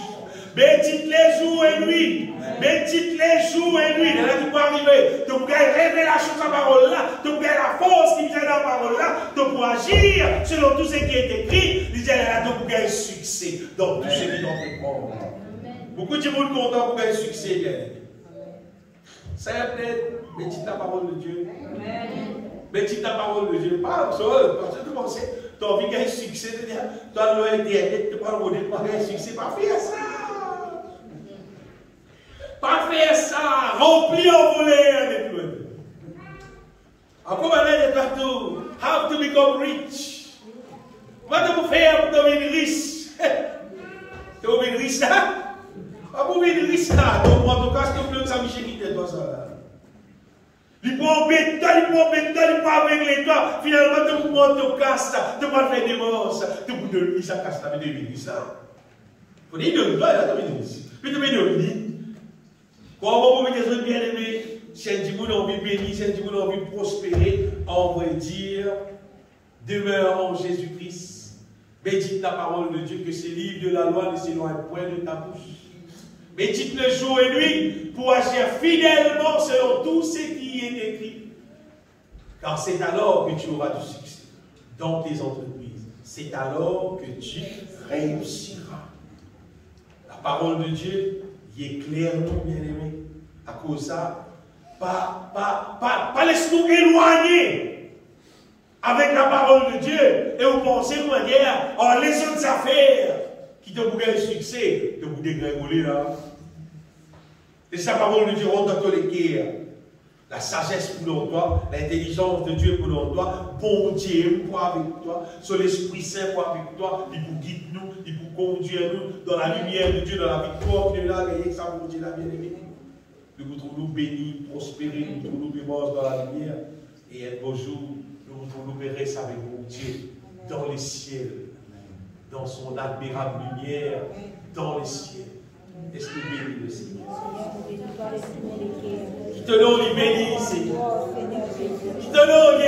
Médite les jours et nuits. Médite les jours et nuits. Là, tu peux arriver. Tu peux révélation de sa parole là. Tu peux la force qui vient dans la parole là. Tu peux agir selon tout ce qui est écrit. Tu peux gagner succès dans tout ce qui t'en prendre. Beaucoup de monde content pour gagner succès, bien aimé. Ça peut-être, médite la parole de Dieu. Médite la parole de Dieu. Pas seul, parce que tu penses, tu as envie de gagner succès, tu as le Internet, tu prends le modèle pour gagner succès. Pas faire ça. Pas faire ça. Remplir en voler avec lui. Encore maintenant, il y a tout. How to become rich. Comment tu faire pour devenir riche? Tu veux devenir riche là? Pas pour devenir riche là. Donc, en tout cas, si tu veux que ça me chérit, toi ça là. Il prend béton, il prend avec les doigts. Finalement, tu prends ton casse, tu prends faire des morses. Tu prends de l'huile, ça casse, tu deviens riche là. Il faut dire de l'huile, là, tu deviens riche. Puis tu deviens de l'huile. Comment vous mettez bien aimé, si un Dieu a envie de bénir, si un Dieu a envie de prospérer, on va dire, demeure en Jésus-Christ. Médite la parole de Dieu, que ces livres de la loi ne s'éloignent point de ta bouche. Médite le jour et nuit pour agir fidèlement selon tout ce qui est écrit. Car c'est alors que tu auras du succès dans tes entreprises. C'est alors que tu réussiras. La parole de Dieu il est clairement bien aimé. À cause de ça, pas laisse-nous éloigner avec la parole de Dieu et vous pensez de manière, oh, les autres affaires qui te bouquent le succès, te bouquent dégringoler là. Et sa parole de Dieu rentre dans tous les cœurs. La sagesse pour toi, l'intelligence de Dieu pour toi, bon Dieu pour avec toi, sur l'Esprit Saint pour avec toi, il vous guide nous, il vous conduire nous dans la lumière de Dieu, dans la victoire de là, et ça pour Dieu là, bien aimé. Nous vous trouvons bénis, prospérer, nous trouvons bénis dans la lumière, et un beau jour, nous vous trouvons bénis avec mon Dieu, dans les ciels, dans son admirable lumière, dans les ciels. Est-ce que bénis le Seigneur? Qui te donne, il bénit, Seigneur. Qui te donne,